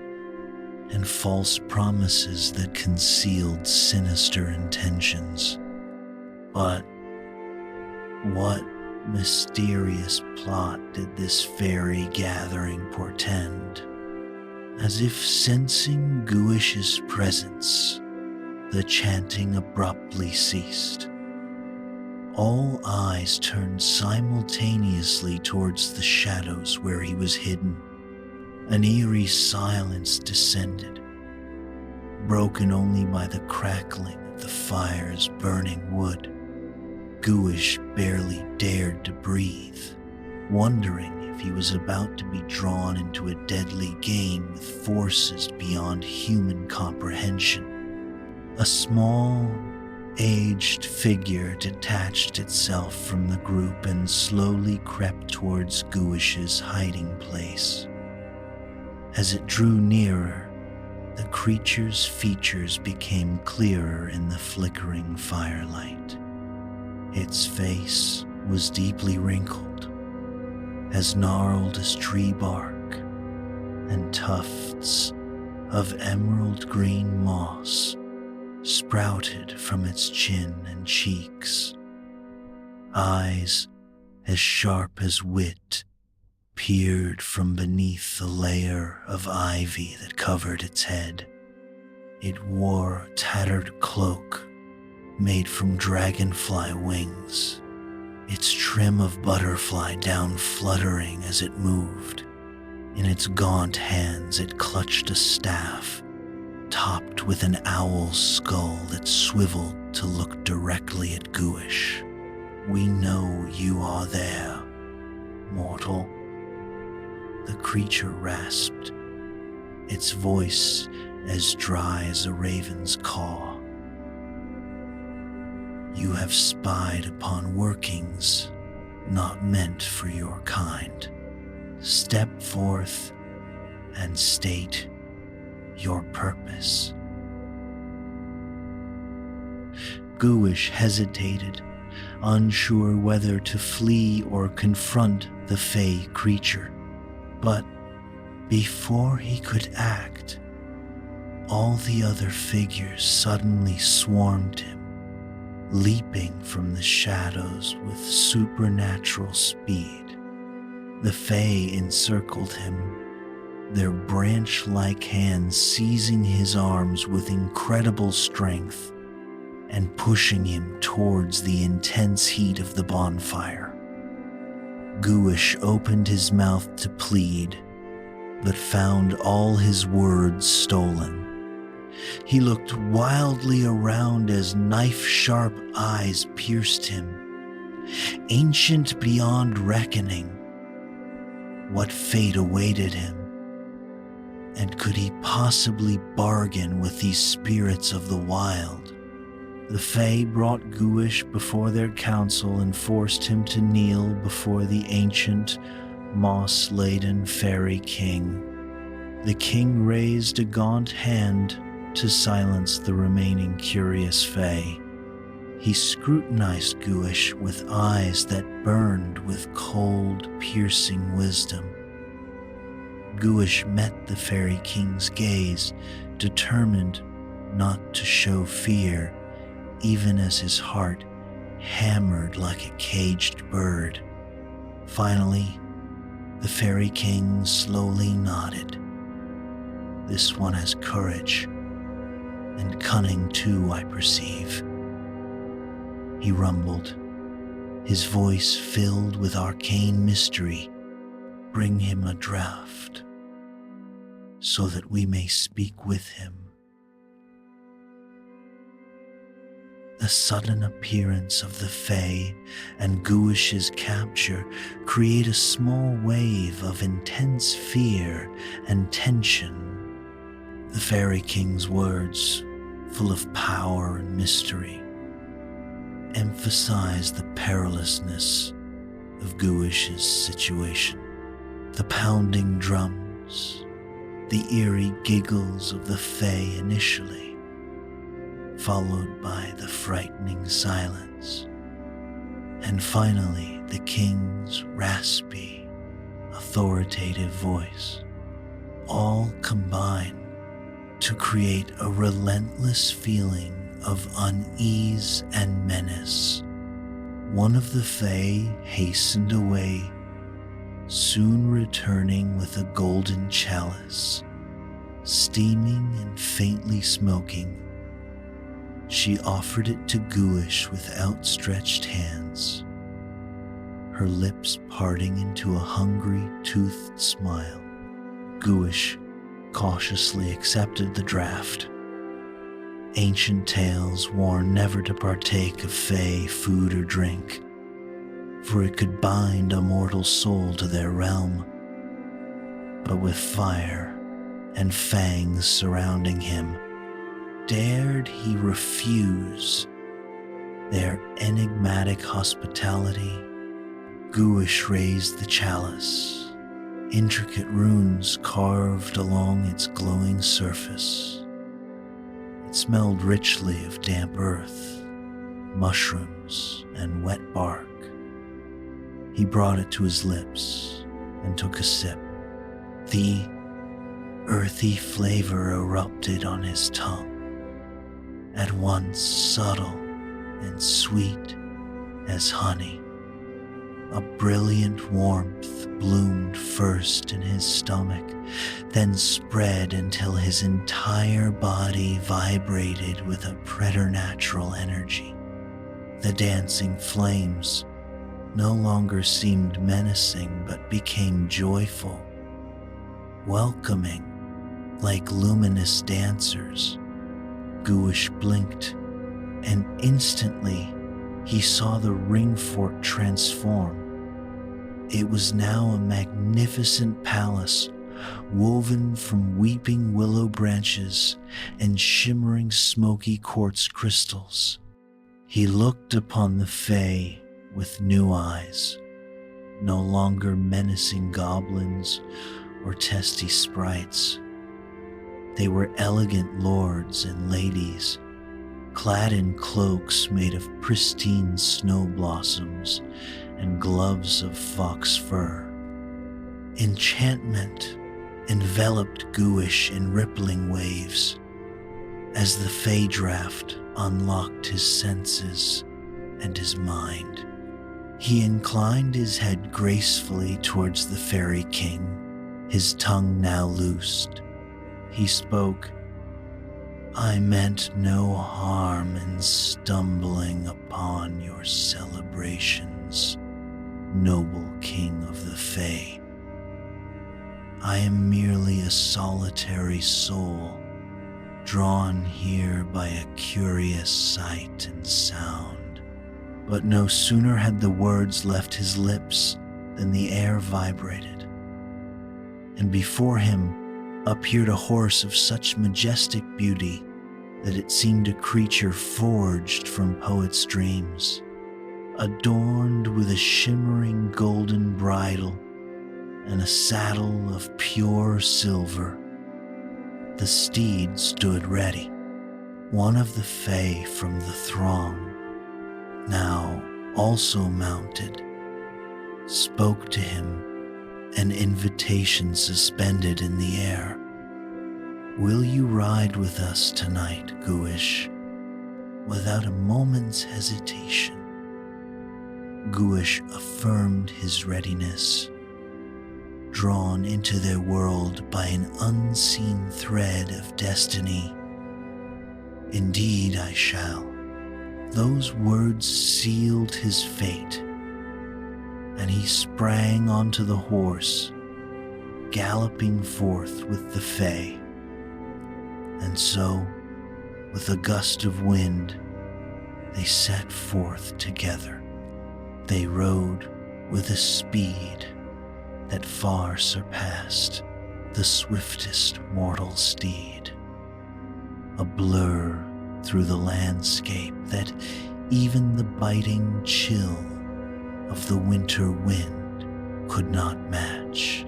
and false promises that concealed sinister intentions. But what mysterious plot did this fairy gathering portend? As if sensing Gouish's presence, the chanting abruptly ceased. All eyes turned simultaneously towards the shadows where he was hidden. An eerie silence descended, broken only by the crackling of the fire's burning wood. Gouish barely dared to breathe, wondering if he was about to be drawn into a deadly game with forces beyond human comprehension. A small, aged figure detached itself from the group and slowly crept towards Gouish's hiding place. As it drew nearer, the creature's features became clearer in the flickering firelight. Its face was deeply wrinkled, as gnarled as tree bark, and tufts of emerald green moss sprouted from its chin and cheeks. Eyes as sharp as wit peered from beneath the layer of ivy that covered its head. It wore a tattered cloak made from dragonfly wings, its trim of butterfly down fluttering as it moved. In its gaunt hands it clutched a staff, topped with an owl's skull that swiveled to look directly at Gouish. "We know you are there, mortal," the creature rasped, its voice as dry as a raven's caw. you have spied upon workings not meant for your kind. Step forth and state your purpose." Gouish hesitated, unsure whether to flee or confront the fey creature. But before he could act, all the other figures suddenly swarmed him, leaping from the shadows with supernatural speed. The Fae encircled him, their branch-like hands seizing his arms with incredible strength and pushing him towards the intense heat of the bonfire. Gouish opened his mouth to plead, but found all his words stolen. He looked wildly around as knife-sharp eyes pierced him. Ancient beyond reckoning, what fate awaited him? And could he possibly bargain with these spirits of the wild? The Fae brought Gouish before their council and forced him to kneel before the ancient, moss-laden fairy king. The king raised a gaunt hand to silence the remaining curious Fae. He scrutinized Gouish with eyes that burned with cold, piercing wisdom. Gouish met the fairy king's gaze, determined not to show fear, even as his heart hammered like a caged bird. Finally, the fairy king slowly nodded. "This one has courage, and cunning too, I perceive," he rumbled, his voice filled with arcane mystery. "Bring him a draught, so that we may speak with him." The sudden appearance of the Fae and Gouish's capture create a small wave of intense fear and tension. The Fairy King's words, full of power and mystery, emphasize the perilousness of Gouish's situation. The pounding drums, the eerie giggles of the Fae initially, followed by the frightening silence, and finally the king's raspy, authoritative voice, all combine to create a relentless feeling of unease and menace. One of the Fae hastened away, soon returning with a golden chalice, steaming and faintly smoking. She offered it to Gouish with outstretched hands, her lips parting into a hungry, toothed smile. Gouish cautiously accepted the draught. Ancient tales warn never to partake of Fae food or drink, for it could bind a mortal soul to their realm. But with fire and fangs surrounding him, dared he refuse their enigmatic hospitality? Gouish raised the chalice, intricate runes carved along its glowing surface. It smelled richly of damp earth, mushrooms, and wet bark. He brought it to his lips and took a sip. The earthy flavor erupted on his tongue, at once subtle and sweet as honey. A brilliant warmth bloomed first in his stomach, then spread until his entire body vibrated with a preternatural energy. The dancing flames no longer seemed menacing but became joyful, welcoming, like luminous dancers. Gouish blinked, and instantly he saw the ring fort transform. It was now a magnificent palace woven from weeping willow branches and shimmering smoky quartz crystals. He looked upon the Fae with new eyes, no longer menacing goblins or testy sprites. They were elegant lords and ladies, clad in cloaks made of pristine snow blossoms and gloves of fox fur. Enchantment enveloped Gouish in rippling waves as the Fey draft unlocked his senses and his mind. He inclined his head gracefully towards the Fairy King, his tongue now loosed. He spoke, "I meant no harm in stumbling upon your celebrations, noble King of the Fae. I am merely a solitary soul, drawn here by a curious sight and sound." But no sooner had the words left his lips than the air vibrated, and before him appeared a horse of such majestic beauty that it seemed a creature forged from poets' dreams, adorned with a shimmering golden bridle and a saddle of pure silver. The steed stood ready. One of the Fae from the throng, now also mounted, spoke to him, an invitation suspended in the air. "Will you ride with us tonight, Gouish?" Without a moment's hesitation, Gouish affirmed his readiness. Drawn into their world by an unseen thread of destiny, "Indeed I shall." Those words sealed his fate, and he sprang onto the horse, galloping forth with the Fae. And so, with a gust of wind, they set forth together. They rode with a speed that far surpassed the swiftest mortal steed, a blur through the landscape that even the biting chill of the winter wind could not match.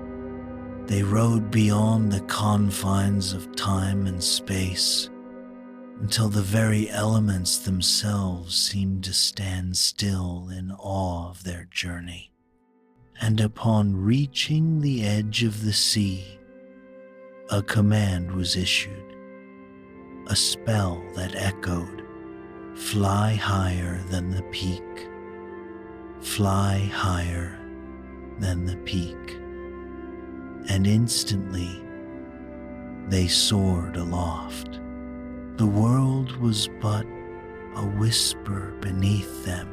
They rode beyond the confines of time and space until the very elements themselves seemed to stand still in awe of their journey. And upon reaching the edge of the sea, a command was issued, a spell that echoed, "Fly higher than the peak, fly higher than the peak." And instantly they soared aloft. The world was but a whisper beneath them,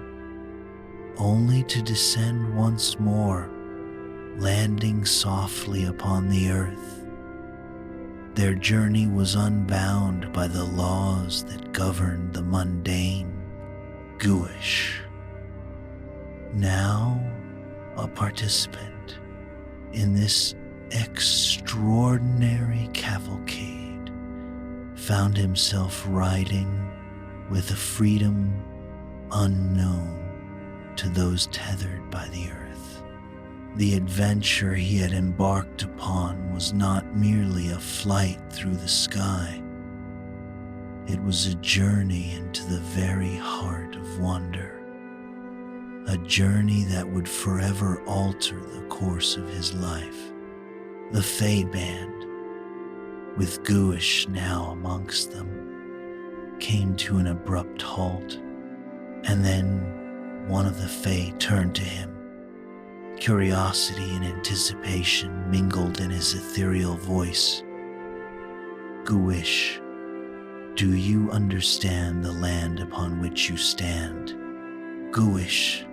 only to descend once more, landing softly upon the earth. Their journey was unbound by the laws that governed the mundane. Gouish, now a participant in this extraordinary cavalcade, found himself riding with a freedom unknown to those tethered by the earth. The adventure he had embarked upon was not merely a flight through the sky. It was a journey into the very heart of wonder, a journey that would forever alter the course of his life. The Fae band, with Gouish now amongst them, came to an abrupt halt, and then one of the Fae turned to him. Curiosity and anticipation mingled in his ethereal voice. "Gouish, do you understand the land upon which you stand?" Gouish,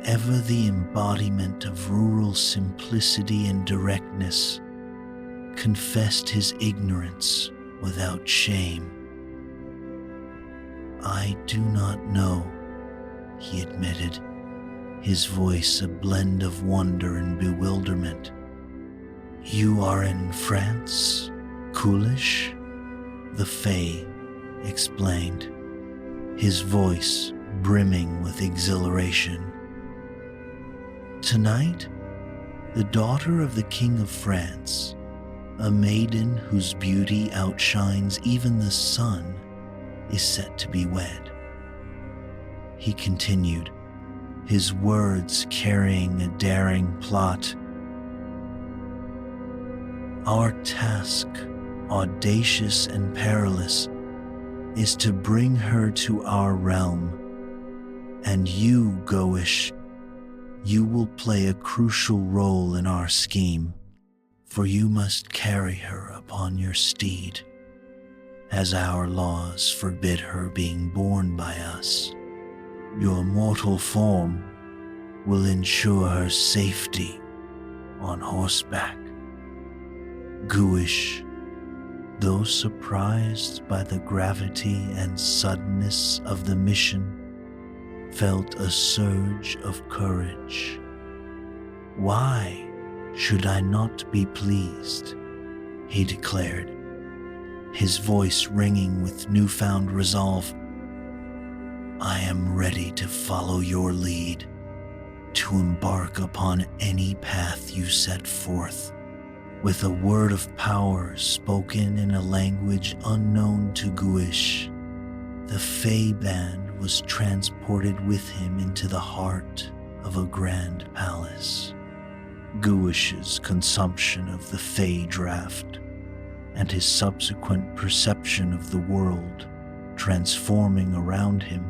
ever the embodiment of rural simplicity and directness, confessed his ignorance without shame. "I do not know," he admitted, his voice a blend of wonder and bewilderment. "You are in France, Gouish?" the Fae explained. his voice brimming with exhilaration. "Tonight, the daughter of the King of France, a maiden whose beauty outshines even the sun, is set to be wed." He continued, his words carrying a daring plot. "Our task, audacious and perilous, is to bring her to our realm. And you, Gouish, you will play a crucial role in our scheme, for you must carry her upon your steed, as our laws forbid her being borne by us. Your mortal form will ensure her safety on horseback." Gouish, though surprised by the gravity and suddenness of the mission, felt a surge of courage. "Why should I not be pleased?" he declared, his voice ringing with newfound resolve. "I am ready to follow your lead, to embark upon any path you set forth." With a word of power spoken in a language unknown to Gouish, the Fey band was transported with him into the heart of a grand palace. Gouish's consumption of the Fey draft and his subsequent perception of the world transforming around him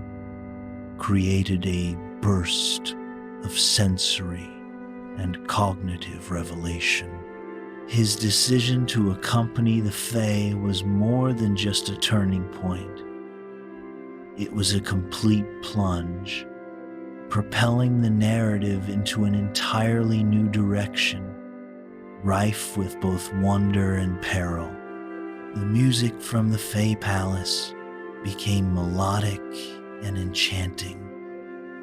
created a burst of sensory and cognitive revelation. His decision to accompany the Fae was more than just a turning point. It was a complete plunge, propelling the narrative into an entirely new direction, rife with both wonder and peril. The music from the Fae Palace became melodic and enchanting,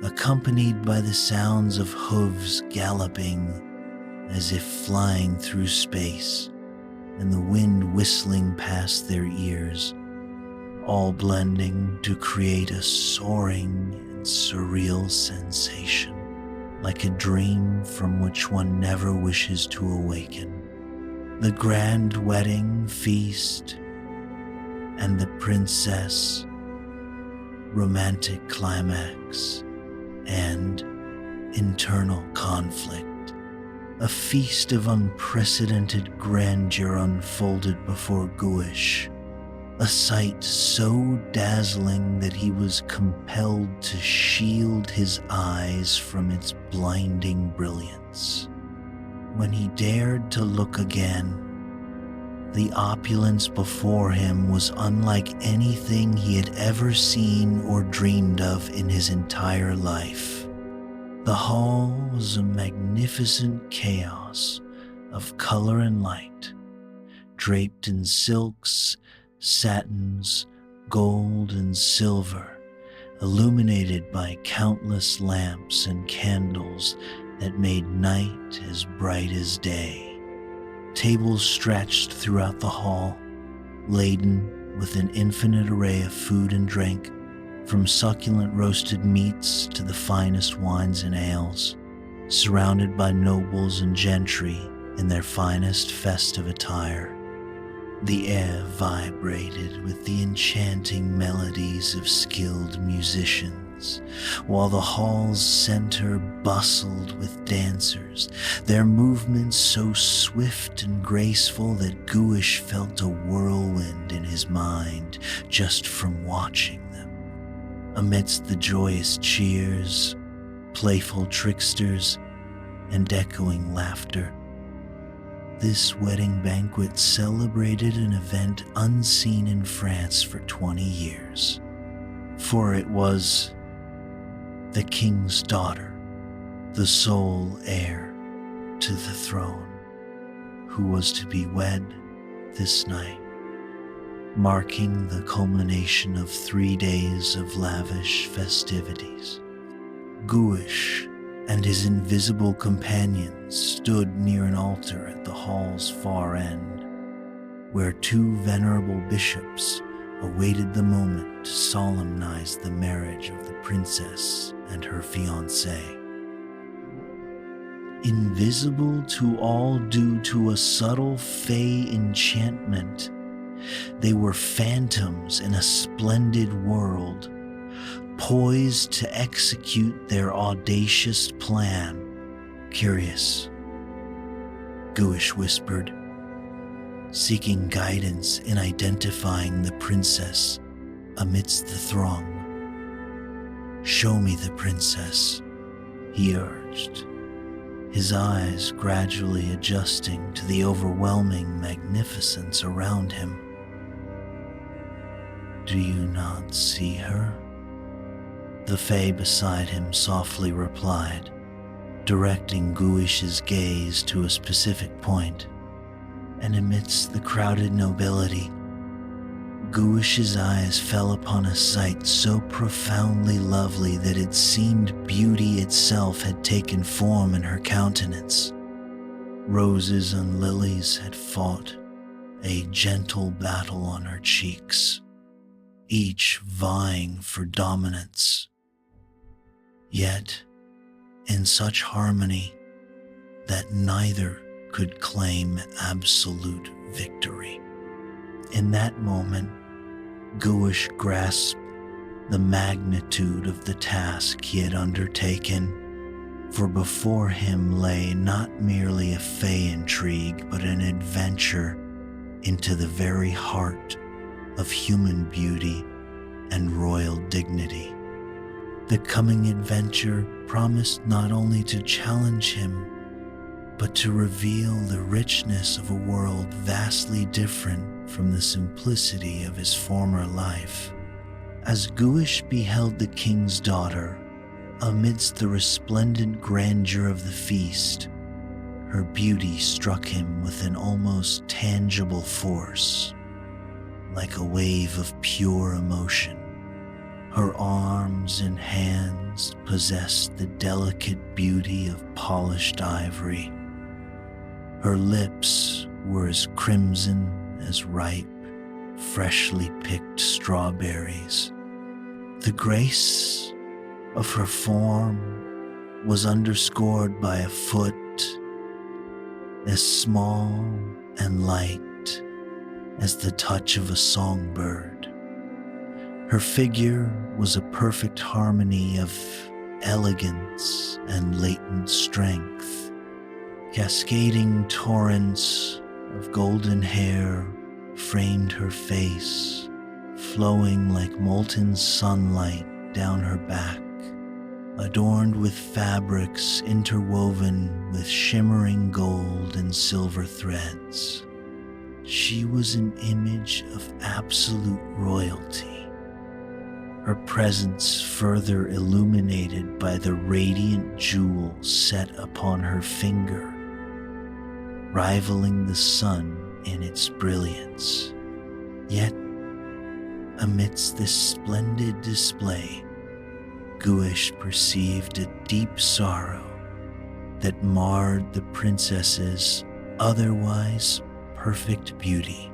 accompanied by the sounds of hooves galloping as if flying through space, and the wind whistling past their ears, all blending to create a soaring and surreal sensation, like a dream from which one never wishes to awaken. The grand wedding feast and the princess, romantic climax, and internal conflict. A feast of unprecedented grandeur unfolded before Gouish, a sight so dazzling that he was compelled to shield his eyes from its blinding brilliance. When he dared to look again, the opulence before him was unlike anything he had ever seen or dreamed of in his entire life. The hall was a magnificent chaos of color and light, draped in silks, satins, gold, and silver, illuminated by countless lamps and candles that made night as bright as day. Tables stretched throughout the hall, laden with an infinite array of food and drink, from succulent roasted meats to the finest wines and ales, surrounded by nobles and gentry in their finest festive attire. The air vibrated with the enchanting melodies of skilled musicians, while the hall's center bustled with dancers, their movements so swift and graceful that Gouish felt a whirlwind in his mind just from watching them. Amidst the joyous cheers, playful tricksters, and echoing laughter, this wedding banquet celebrated an event unseen in France for 20 years. For it was the king's daughter, the sole heir to the throne, who was to be wed this night, marking the culmination of 3 days of lavish festivities. Gouish and his invisible companions stood near an altar at the hall's far end, where 2 venerable bishops awaited the moment to solemnize the marriage of the princess and her fiancé. Invisible to all due to a subtle fey enchantment, they were phantoms in a splendid world, poised to execute their audacious plan. Curious, Gouish whispered, seeking guidance in identifying the princess amidst the throng. "Show me the princess," he urged, his eyes gradually adjusting to the overwhelming magnificence around him. "Do you not see her?" The fae beside him softly replied, directing Gouish's gaze to a specific point. And amidst the crowded nobility, Gouish's eyes fell upon a sight so profoundly lovely that it seemed beauty itself had taken form in her countenance. Roses and lilies had fought a gentle battle on her cheeks, each vying for dominance. Yet, in such harmony that neither could claim absolute victory. In that moment, Gouish grasped the magnitude of the task he had undertaken, for before him lay not merely a fey intrigue, but an adventure into the very heart of human beauty and royal dignity. The coming adventure promised not only to challenge him, but to reveal the richness of a world vastly different from the simplicity of his former life. As Gouish beheld the king's daughter amidst the resplendent grandeur of the feast, her beauty struck him with an almost tangible force, like a wave of pure emotion. Her arms and hands possessed the delicate beauty of polished ivory. Her lips were as crimson as ripe, freshly picked strawberries. The grace of her form was underscored by a foot as small and light as the touch of a songbird. Her figure was a perfect harmony of elegance and latent strength. Cascading torrents of golden hair framed her face, flowing like molten sunlight down her back, adorned with fabrics interwoven with shimmering gold and silver threads. She was an image of absolute royalty, her presence further illuminated by the radiant jewel set upon her finger, rivaling the sun in its brilliance. Yet, amidst this splendid display, Gouish perceived a deep sorrow that marred the princess's otherwise perfect beauty.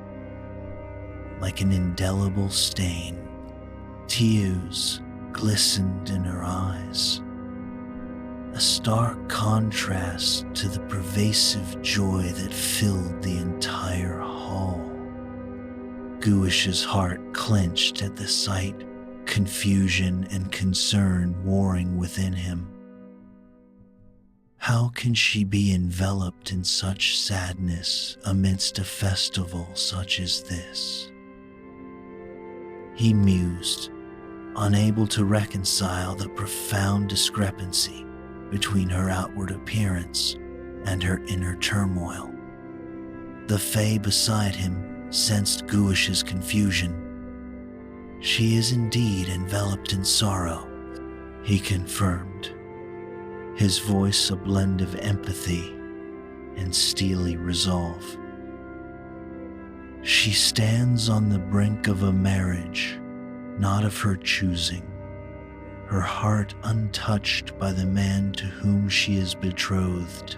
Like an indelible stain, tears glistened in her eyes, a stark contrast to the pervasive joy that filled the entire hall. Gouish's heart clenched at the sight, confusion and concern warring within him. How can she be enveloped in such sadness amidst a festival such as this? He mused, unable to reconcile the profound discrepancy between her outward appearance and her inner turmoil. The fae beside him sensed Gouish's confusion. "She is indeed enveloped in sorrow," he confirmed, his voice a blend of empathy and steely resolve. "She stands on the brink of a marriage, not of her choosing, her heart untouched by the man to whom she is betrothed,"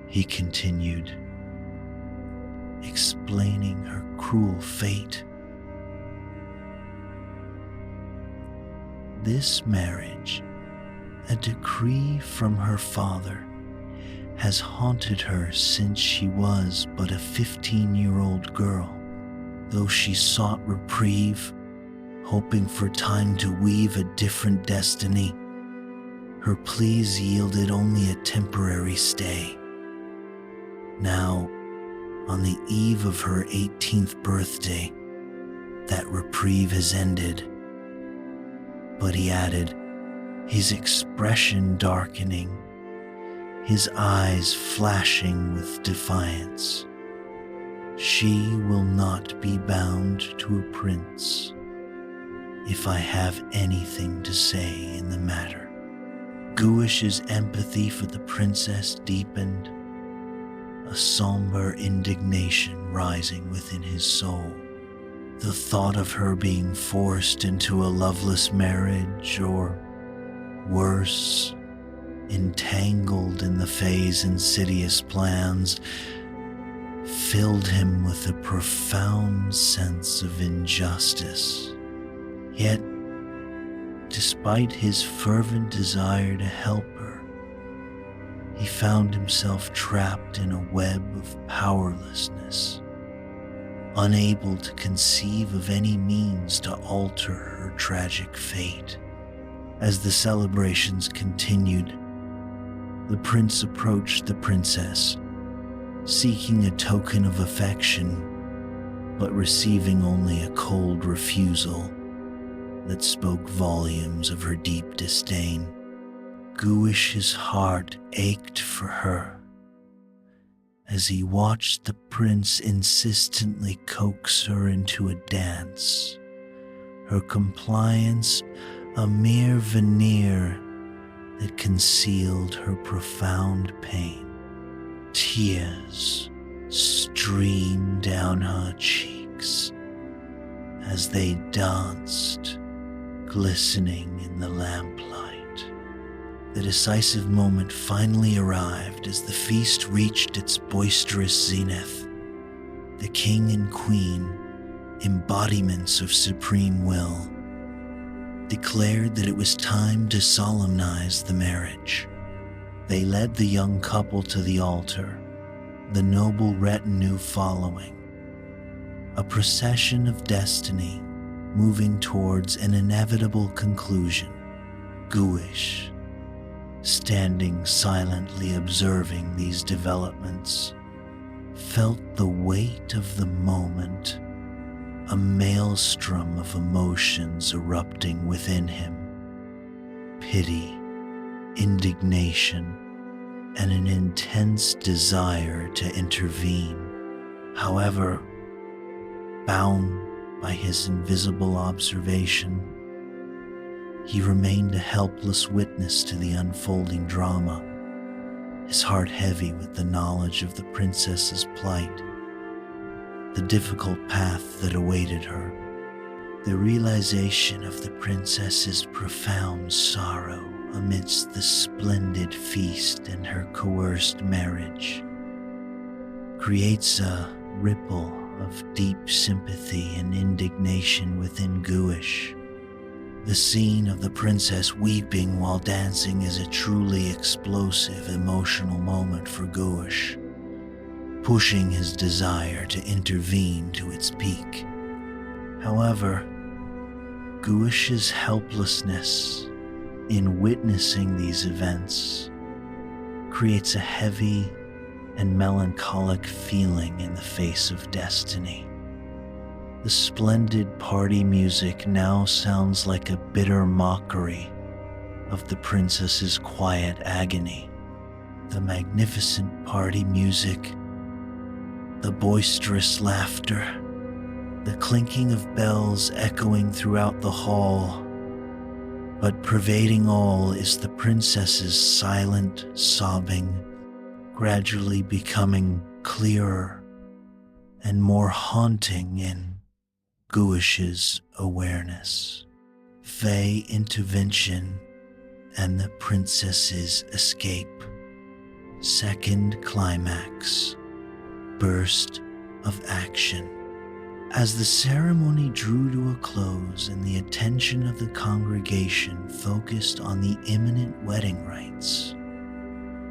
he continued, explaining her cruel fate. This marriage, a decree from her father, has haunted her since she was but a 15-year-old girl. Though she sought reprieve, hoping for time to weave a different destiny, her pleas yielded only a temporary stay. Now, on the eve of her 18th birthday, that reprieve has ended. But he added, his expression darkening, his eyes flashing with defiance. She will not be bound to a prince if I have anything to say in the matter. Gouish's empathy for the princess deepened, a somber indignation rising within his soul. The thought of her being forced into a loveless marriage, or worse, entangled in the Fae's insidious plans, filled him with a profound sense of injustice. Yet, despite his fervent desire to help her, he found himself trapped in a web of powerlessness, unable to conceive of any means to alter her tragic fate. As the celebrations continued, the prince approached the princess, seeking a token of affection, but receiving only a cold refusal that spoke volumes of her deep disdain. Gouish's heart ached for her as he watched the prince insistently coax her into a dance, her compliance a mere veneer that concealed her profound pain. Tears streamed down her cheeks as they danced, glistening in the lamplight. The decisive moment finally arrived as the feast reached its boisterous zenith. The king and queen, embodiments of supreme will, declared that it was time to solemnize the marriage. They led the young couple to the altar, the noble retinue following, a procession of destiny moving towards an inevitable conclusion. Gouish, standing silently observing these developments, felt the weight of the moment, a maelstrom of emotions erupting within him. Pity, indignation, and an intense desire to intervene. However, bound by his invisible observation, he remained a helpless witness to the unfolding drama, his heart heavy with the knowledge of the princess's plight, the difficult path that awaited her, the realization of the princess's profound sorrow amidst the splendid feast and her coerced marriage, creates a ripple of deep sympathy and indignation within Gouish. The scene of the princess weeping while dancing is a truly explosive emotional moment for Gouish, pushing his desire to intervene to its peak. However, Gouish's helplessness in witnessing these events creates a heavy and melancholic feeling in the face of destiny. The splendid party music now sounds like a bitter mockery of the princess's quiet agony. The magnificent party music, the boisterous laughter, the clinking of bells echoing throughout the hall, but pervading all is the princess's silent sobbing, gradually becoming clearer and more haunting in Gouish's awareness. Fae intervention and the princess's escape. Second climax. Burst of action. As the ceremony drew to a close and the attention of the congregation focused on the imminent wedding rites,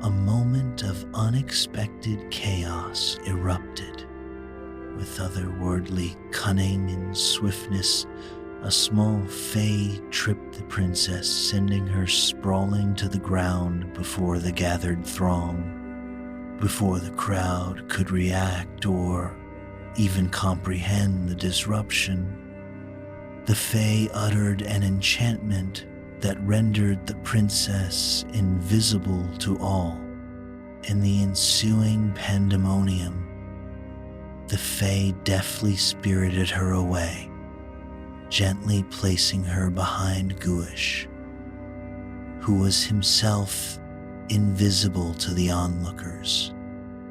a moment of unexpected chaos erupted. With otherworldly cunning and swiftness, a small fae tripped the princess, sending her sprawling to the ground before the gathered throng. Before the crowd could react or even comprehend the disruption, the fae uttered an enchantment that rendered the princess invisible to all. In the ensuing pandemonium, the fae deftly spirited her away, gently placing her behind Gouish, who was himself invisible to the onlookers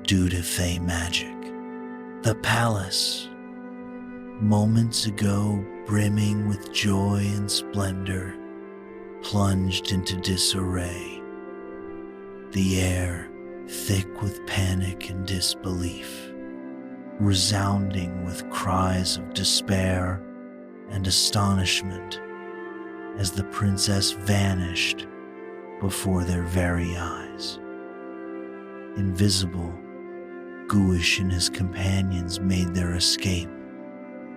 due to fae magic. The palace, moments ago brimming with joy and splendor, plunged into disarray, the air thick with panic and disbelief, resounding with cries of despair and astonishment as the princess vanished before their very eyes. Invisible, Gouish and his companions made their escape,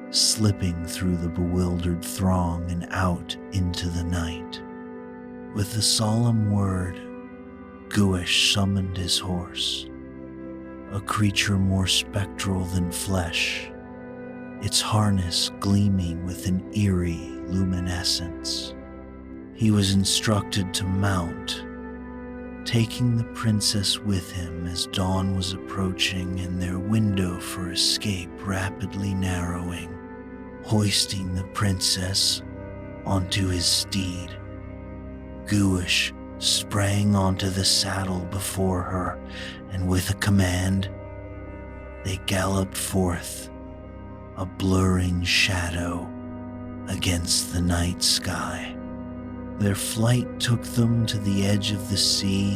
slipping through the bewildered throng and out into the night. With the solemn word, Gouish summoned his horse, a creature more spectral than flesh, its harness gleaming with an eerie luminescence. He was instructed to mount, taking the princess with him as dawn was approaching and their window for escape rapidly narrowing. Hoisting the princess onto his steed, Gouish sprang onto the saddle before her, and with a command, they galloped forth, a blurring shadow against the night sky. Their flight took them to the edge of the sea,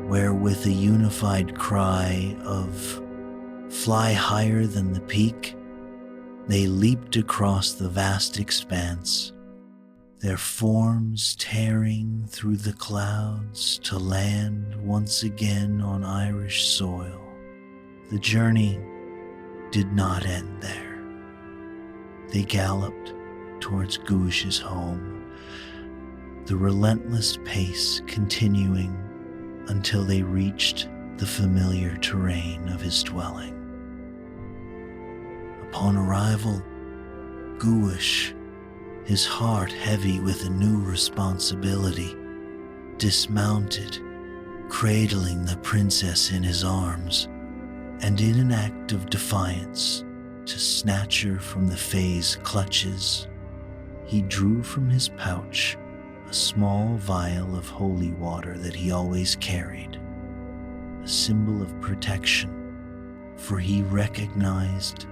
where with a unified cry of "Fly higher than the peak," they leaped across the vast expanse, their forms tearing through the clouds to land once again on Irish soil. The journey did not end there. They galloped towards Gouish's home, the relentless pace continuing until they reached the familiar terrain of his dwelling. Upon arrival, Gouish, his heart heavy with a new responsibility, dismounted, cradling the princess in his arms, and in an act of defiance to snatch her from the fae's clutches, he drew from his pouch a small vial of holy water that he always carried, a symbol of protection, for he recognized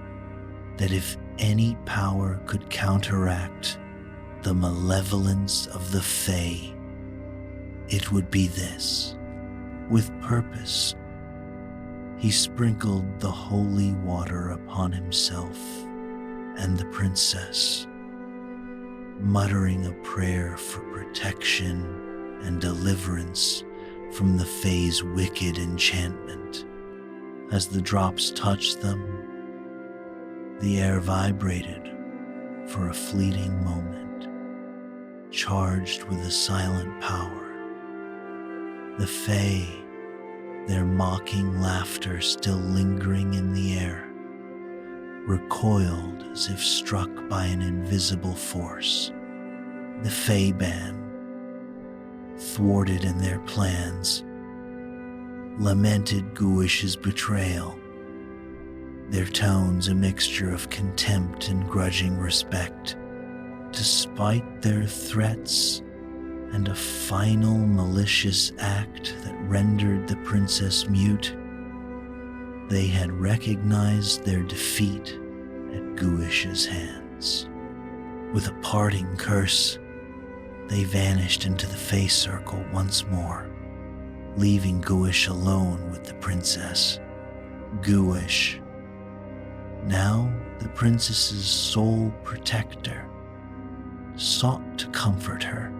that if any power could counteract the malevolence of the fae, it would be this. With purpose, he sprinkled the holy water upon himself and the princess, muttering a prayer for protection and deliverance from the fae's wicked enchantment. As the drops touched them, the air vibrated for a fleeting moment, charged with a silent power. The fae, their mocking laughter still lingering in the air, recoiled as if struck by an invisible force. The fae band, thwarted in their plans, lamented Gouish's betrayal, their tones a mixture of contempt and grudging respect. Despite their threats and a final malicious act that rendered the princess mute, they had recognized their defeat at Gouish's hands. With a parting curse, they vanished into the fae circle once more, leaving Gouish alone with the princess. Gouish, now the princess's sole protector, sought to comfort her,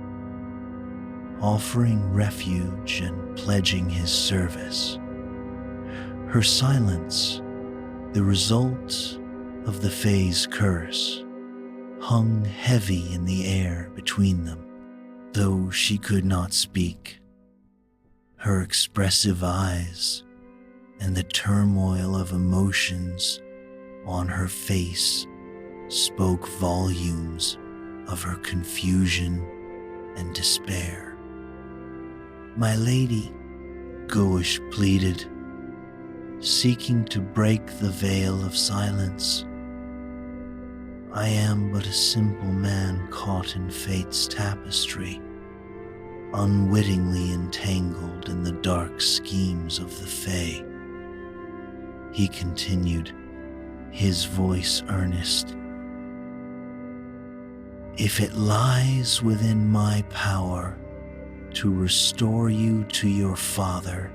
offering refuge and pledging his service. Her silence, the result of the Fae's curse, hung heavy in the air between them. Though she could not speak, her expressive eyes and the turmoil of emotions on her face spoke volumes of her confusion and despair. "My lady," Gouish pleaded, seeking to break the veil of silence. "I am but a simple man caught in fate's tapestry, unwittingly entangled in the dark schemes of the Fae," he continued, his voice earnest. "If it lies within my power to restore you to your father,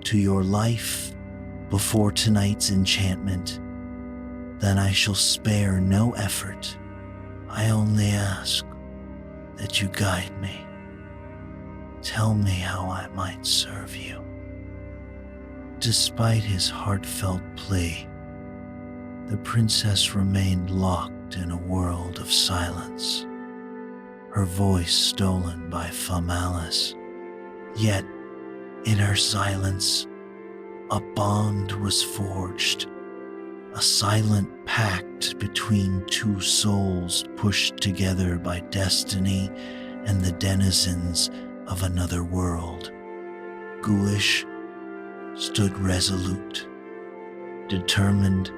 to your life before tonight's enchantment, then I shall spare no effort. I only ask that you guide me. Tell me how I might serve you." Despite his heartfelt plea, the princess remained locked in a world of silence, her voice stolen by malice. Yet, in her silence, a bond was forged, a silent pact between two souls pushed together by destiny and the denizens of another world. Gouish stood resolute, determined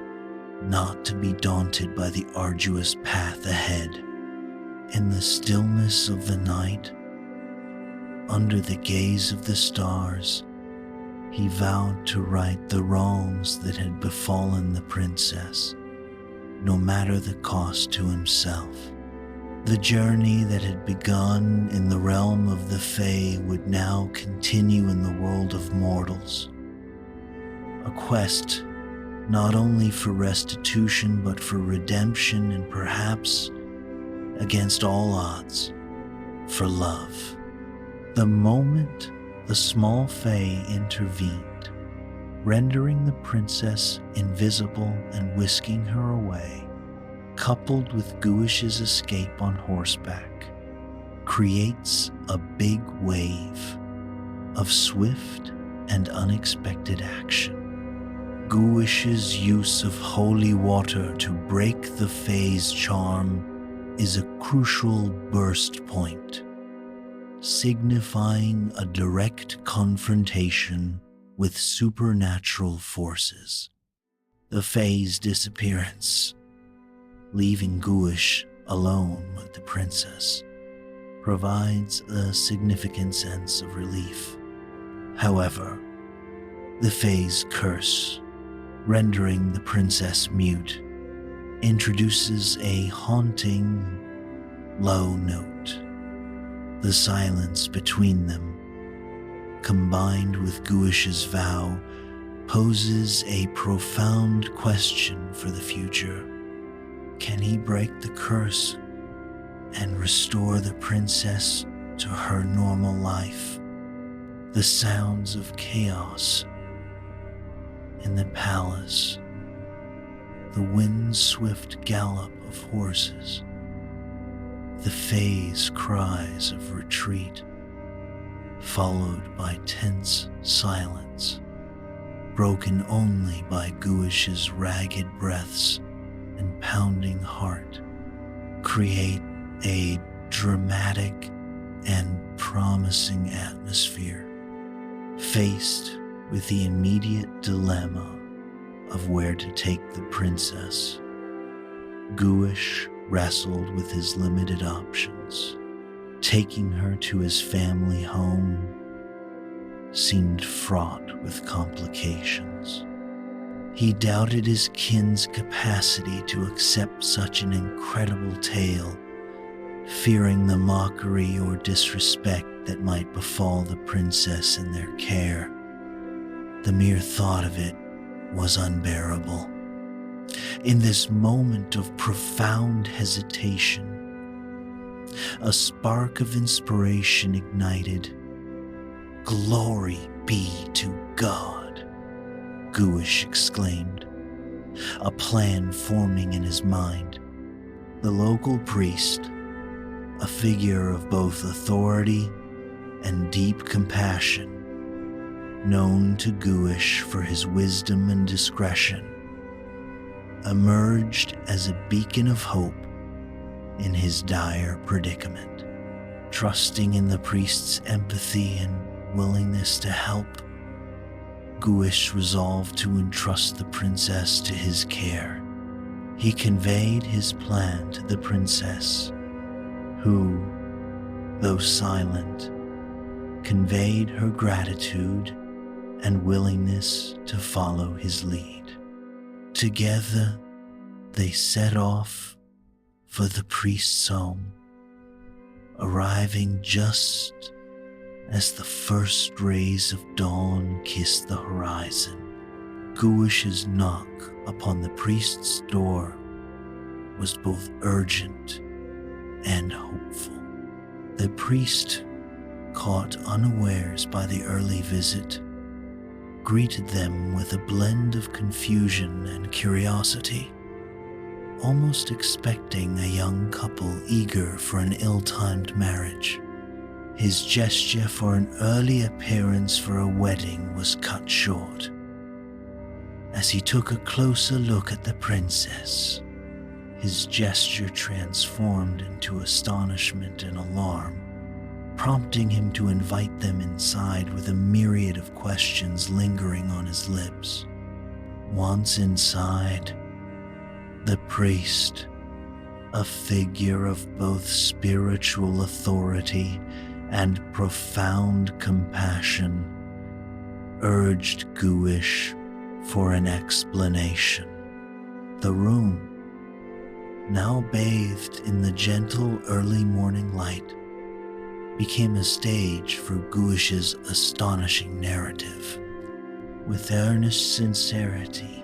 not to be daunted by the arduous path ahead. In the stillness of the night, under the gaze of the stars, he vowed to right the wrongs that had befallen the princess, no matter the cost to himself. The journey that had begun in the realm of the Fae would now continue in the world of mortals. A quest not only for restitution but for redemption, and perhaps, against all odds, for love. The moment the small Fae intervened, rendering the princess invisible and whisking her away, coupled with Gouish's escape on horseback, creates a big wave of swift and unexpected action. Gouish's use of holy water to break the Fae's charm is a crucial burst point, signifying a direct confrontation with supernatural forces. The Fae's disappearance, leaving Gouish alone with the princess, provides a significant sense of relief. However, the Fae's curse, rendering the princess mute, introduces a haunting, low note. The silence between them, combined with Gouish's vow, poses a profound question for the future. Can he break the curse and restore the princess to her normal life? The sounds of chaos in the palace, the wind's swift gallop of horses, the Fae's cries of retreat, followed by tense silence, broken only by Gouish's ragged breaths and pounding heart, create a dramatic and promising atmosphere. Faced with the immediate dilemma of where to take the princess, Gouish wrestled with his limited options. Taking her to his family home seemed fraught with complications. He doubted his kin's capacity to accept such an incredible tale, fearing the mockery or disrespect that might befall the princess in their care. The mere thought of it was unbearable. In this moment of profound hesitation, a spark of inspiration ignited. "Glory be to God," Gouish exclaimed, a plan forming in his mind. The local priest, a figure of both authority and deep compassion, known to Gouish for his wisdom and discretion, emerged as a beacon of hope in his dire predicament. Trusting in the priest's empathy and willingness to help, Gouish resolved to entrust the princess to his care. He conveyed his plan to the princess, who, though silent, conveyed her gratitude and willingness to follow his lead. Together, they set off for the priest's home, arriving just as the first rays of dawn kissed the horizon. Gouish's knock upon the priest's door was both urgent and hopeful. The priest, caught unawares by the early visit, greeted them with a blend of confusion and curiosity, almost expecting a young couple eager for an ill-timed marriage. His gesture for an early appearance for a wedding was cut short. As he took a closer look at the princess, his gesture transformed into astonishment and alarm, prompting him to invite them inside with a myriad of questions lingering on his lips. Once inside, the priest, a figure of both spiritual authority and profound compassion, urged Gouish for an explanation. The room, now bathed in the gentle early morning light, became a stage for Gouish's astonishing narrative. With earnest sincerity,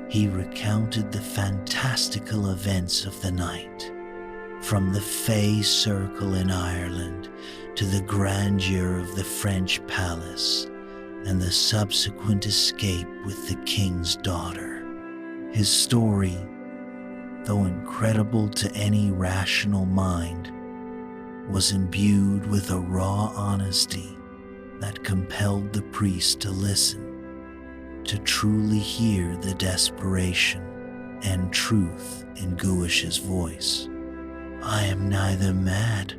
he recounted the fantastical events of the night, from the Fey Circle in Ireland to the grandeur of the French palace and the subsequent escape with the king's daughter. His story, though incredible to any rational mind, was imbued with a raw honesty that compelled the priest to listen, to truly hear the desperation and truth in Gouish's voice. "I am neither mad,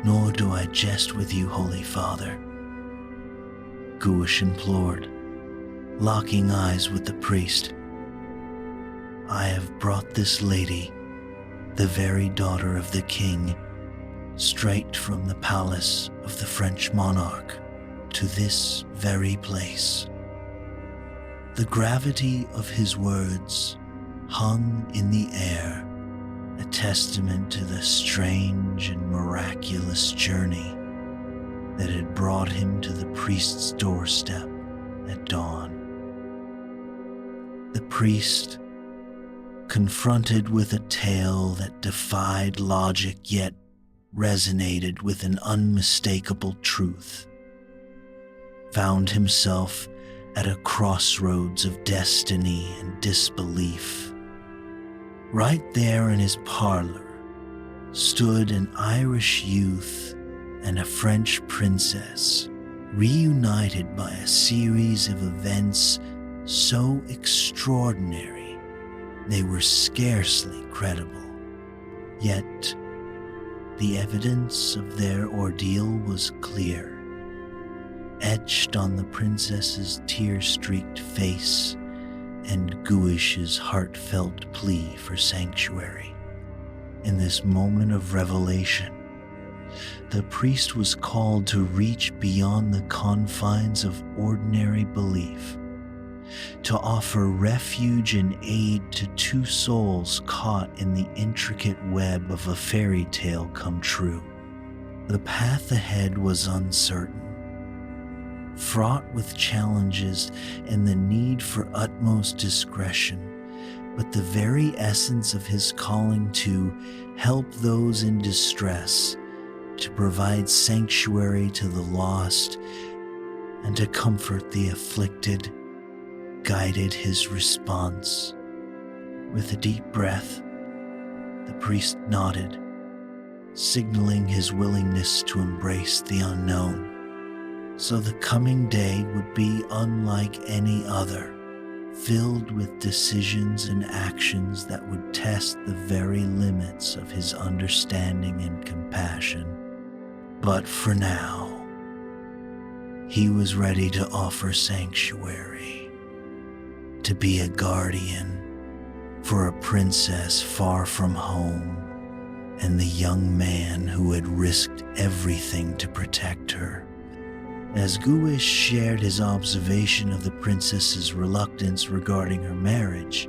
nor do I jest with you, Holy Father," Gouish implored, locking eyes with the priest. "I have brought this lady, the very daughter of the king, straight from the palace of the French monarch to this very place." The gravity of his words hung in the air, a testament to the strange and miraculous journey that had brought him to the priest's doorstep at dawn. The priest, confronted with a tale that defied logic yet resonated with an unmistakable truth, found himself at a crossroads of destiny and disbelief. Right there in his parlor stood an Irish youth and a French princess, reunited by a series of events so extraordinary they were scarcely credible. Yet, the evidence of their ordeal was clear, etched on the princess's tear-streaked face and Gouish's heartfelt plea for sanctuary. In this moment of revelation, the priest was called to reach beyond the confines of ordinary belief, to offer refuge and aid to two souls caught in the intricate web of a fairy tale come true. The path ahead was uncertain, fraught with challenges and the need for utmost discretion, but the very essence of his calling to help those in distress, to provide sanctuary to the lost, and to comfort the afflicted, guided his response. With a deep breath, the priest nodded, signaling his willingness to embrace the unknown. So the coming day would be unlike any other, filled with decisions and actions that would test the very limits of his understanding and compassion. But for now, he was ready to offer sanctuary, to be a guardian for a princess far from home and the young man who had risked everything to protect her. As Gouish shared his observation of the princess's reluctance regarding her marriage,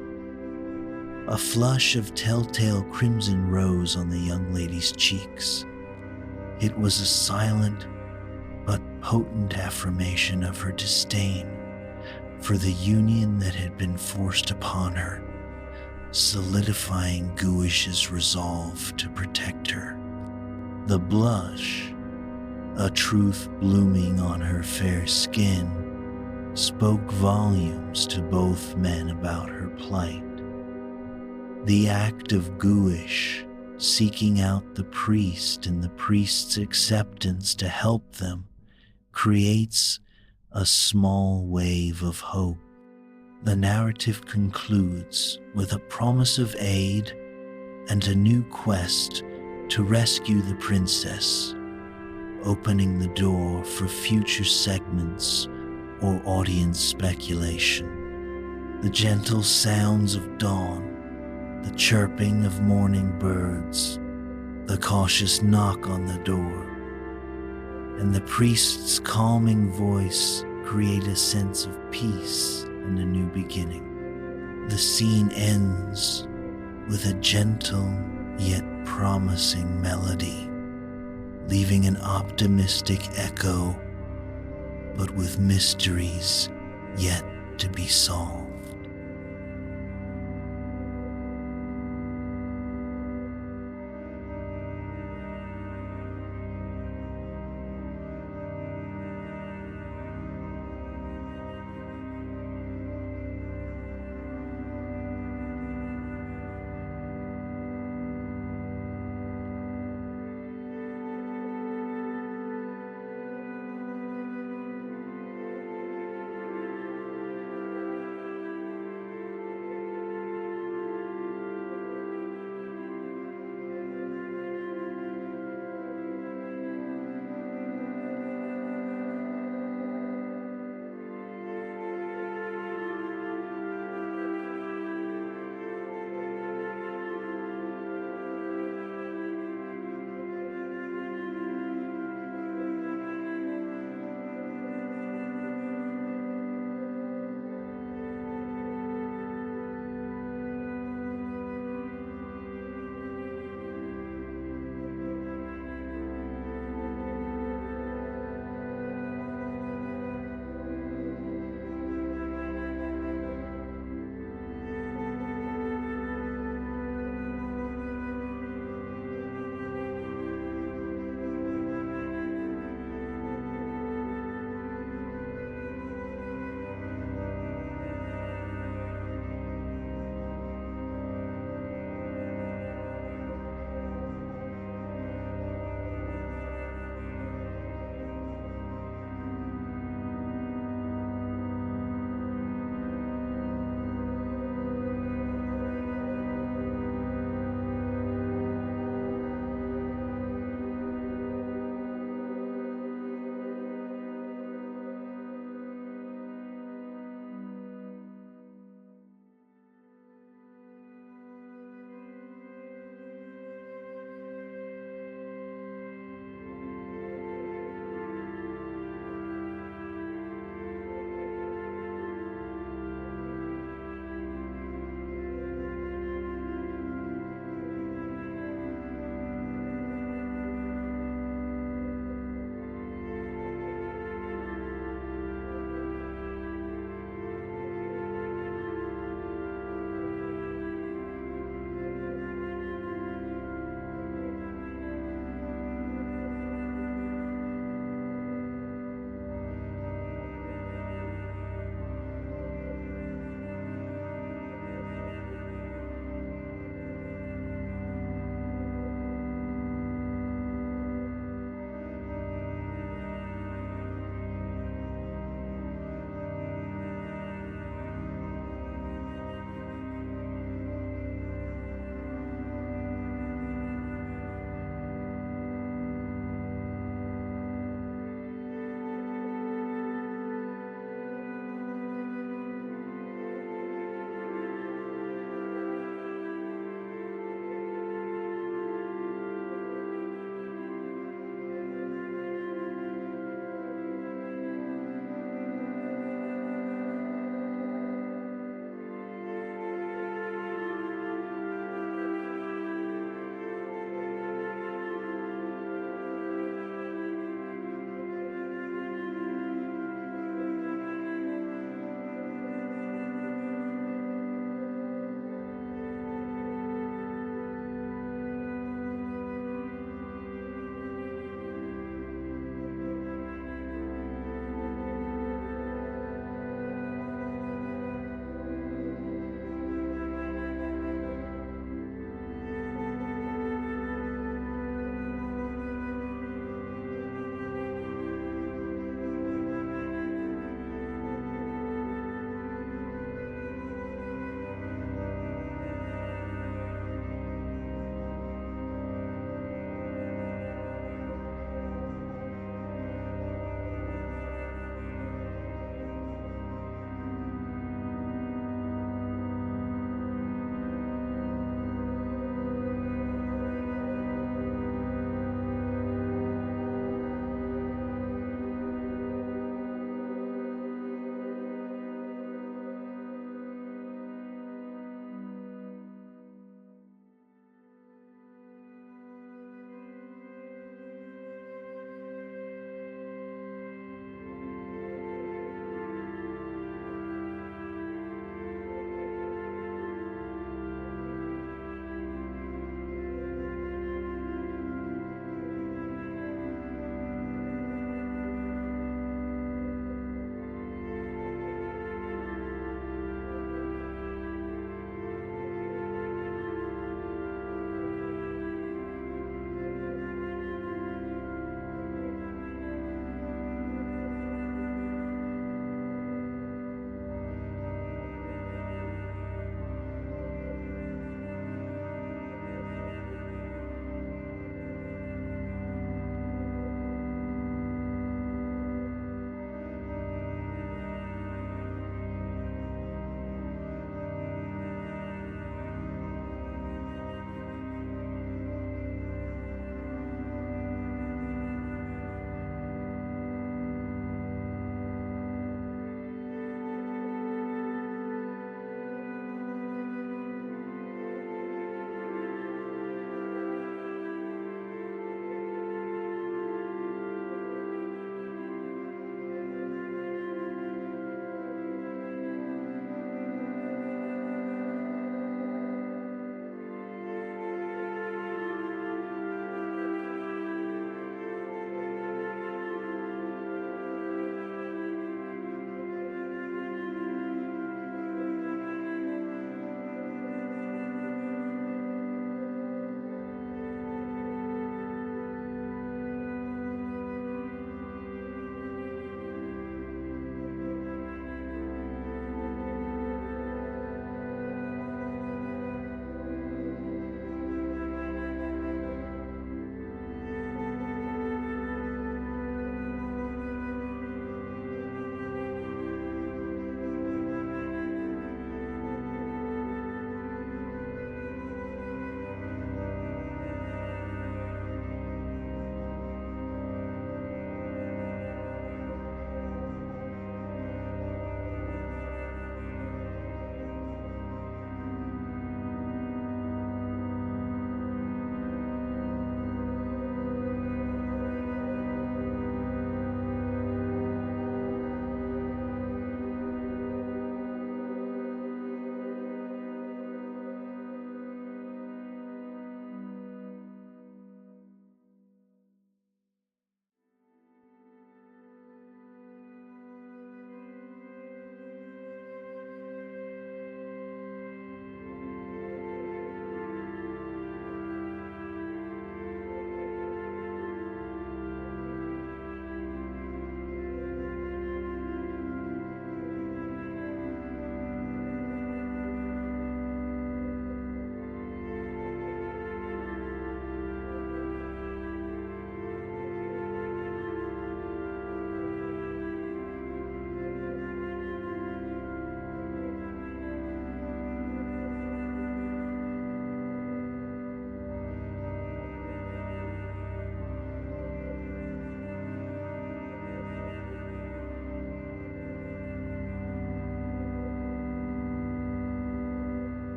a flush of telltale crimson rose on the young lady's cheeks. It was a silent but potent affirmation of her disdain for the union that had been forced upon her, solidifying Gouish's resolve to protect her. The blush, a truth blooming on her fair skin, spoke volumes to both men about her plight. The act of Gouish seeking out the priest and the priest's acceptance to help them creates a small wave of hope. The narrative concludes with a promise of aid and a new quest to rescue the princess, opening the door for future segments or audience speculation. The gentle sounds of dawn, the chirping of morning birds, the cautious knock on the door, and the priest's calming voice create a sense of peace and a new beginning. The scene ends with a gentle yet promising melody, leaving an optimistic echo, but with mysteries yet to be solved.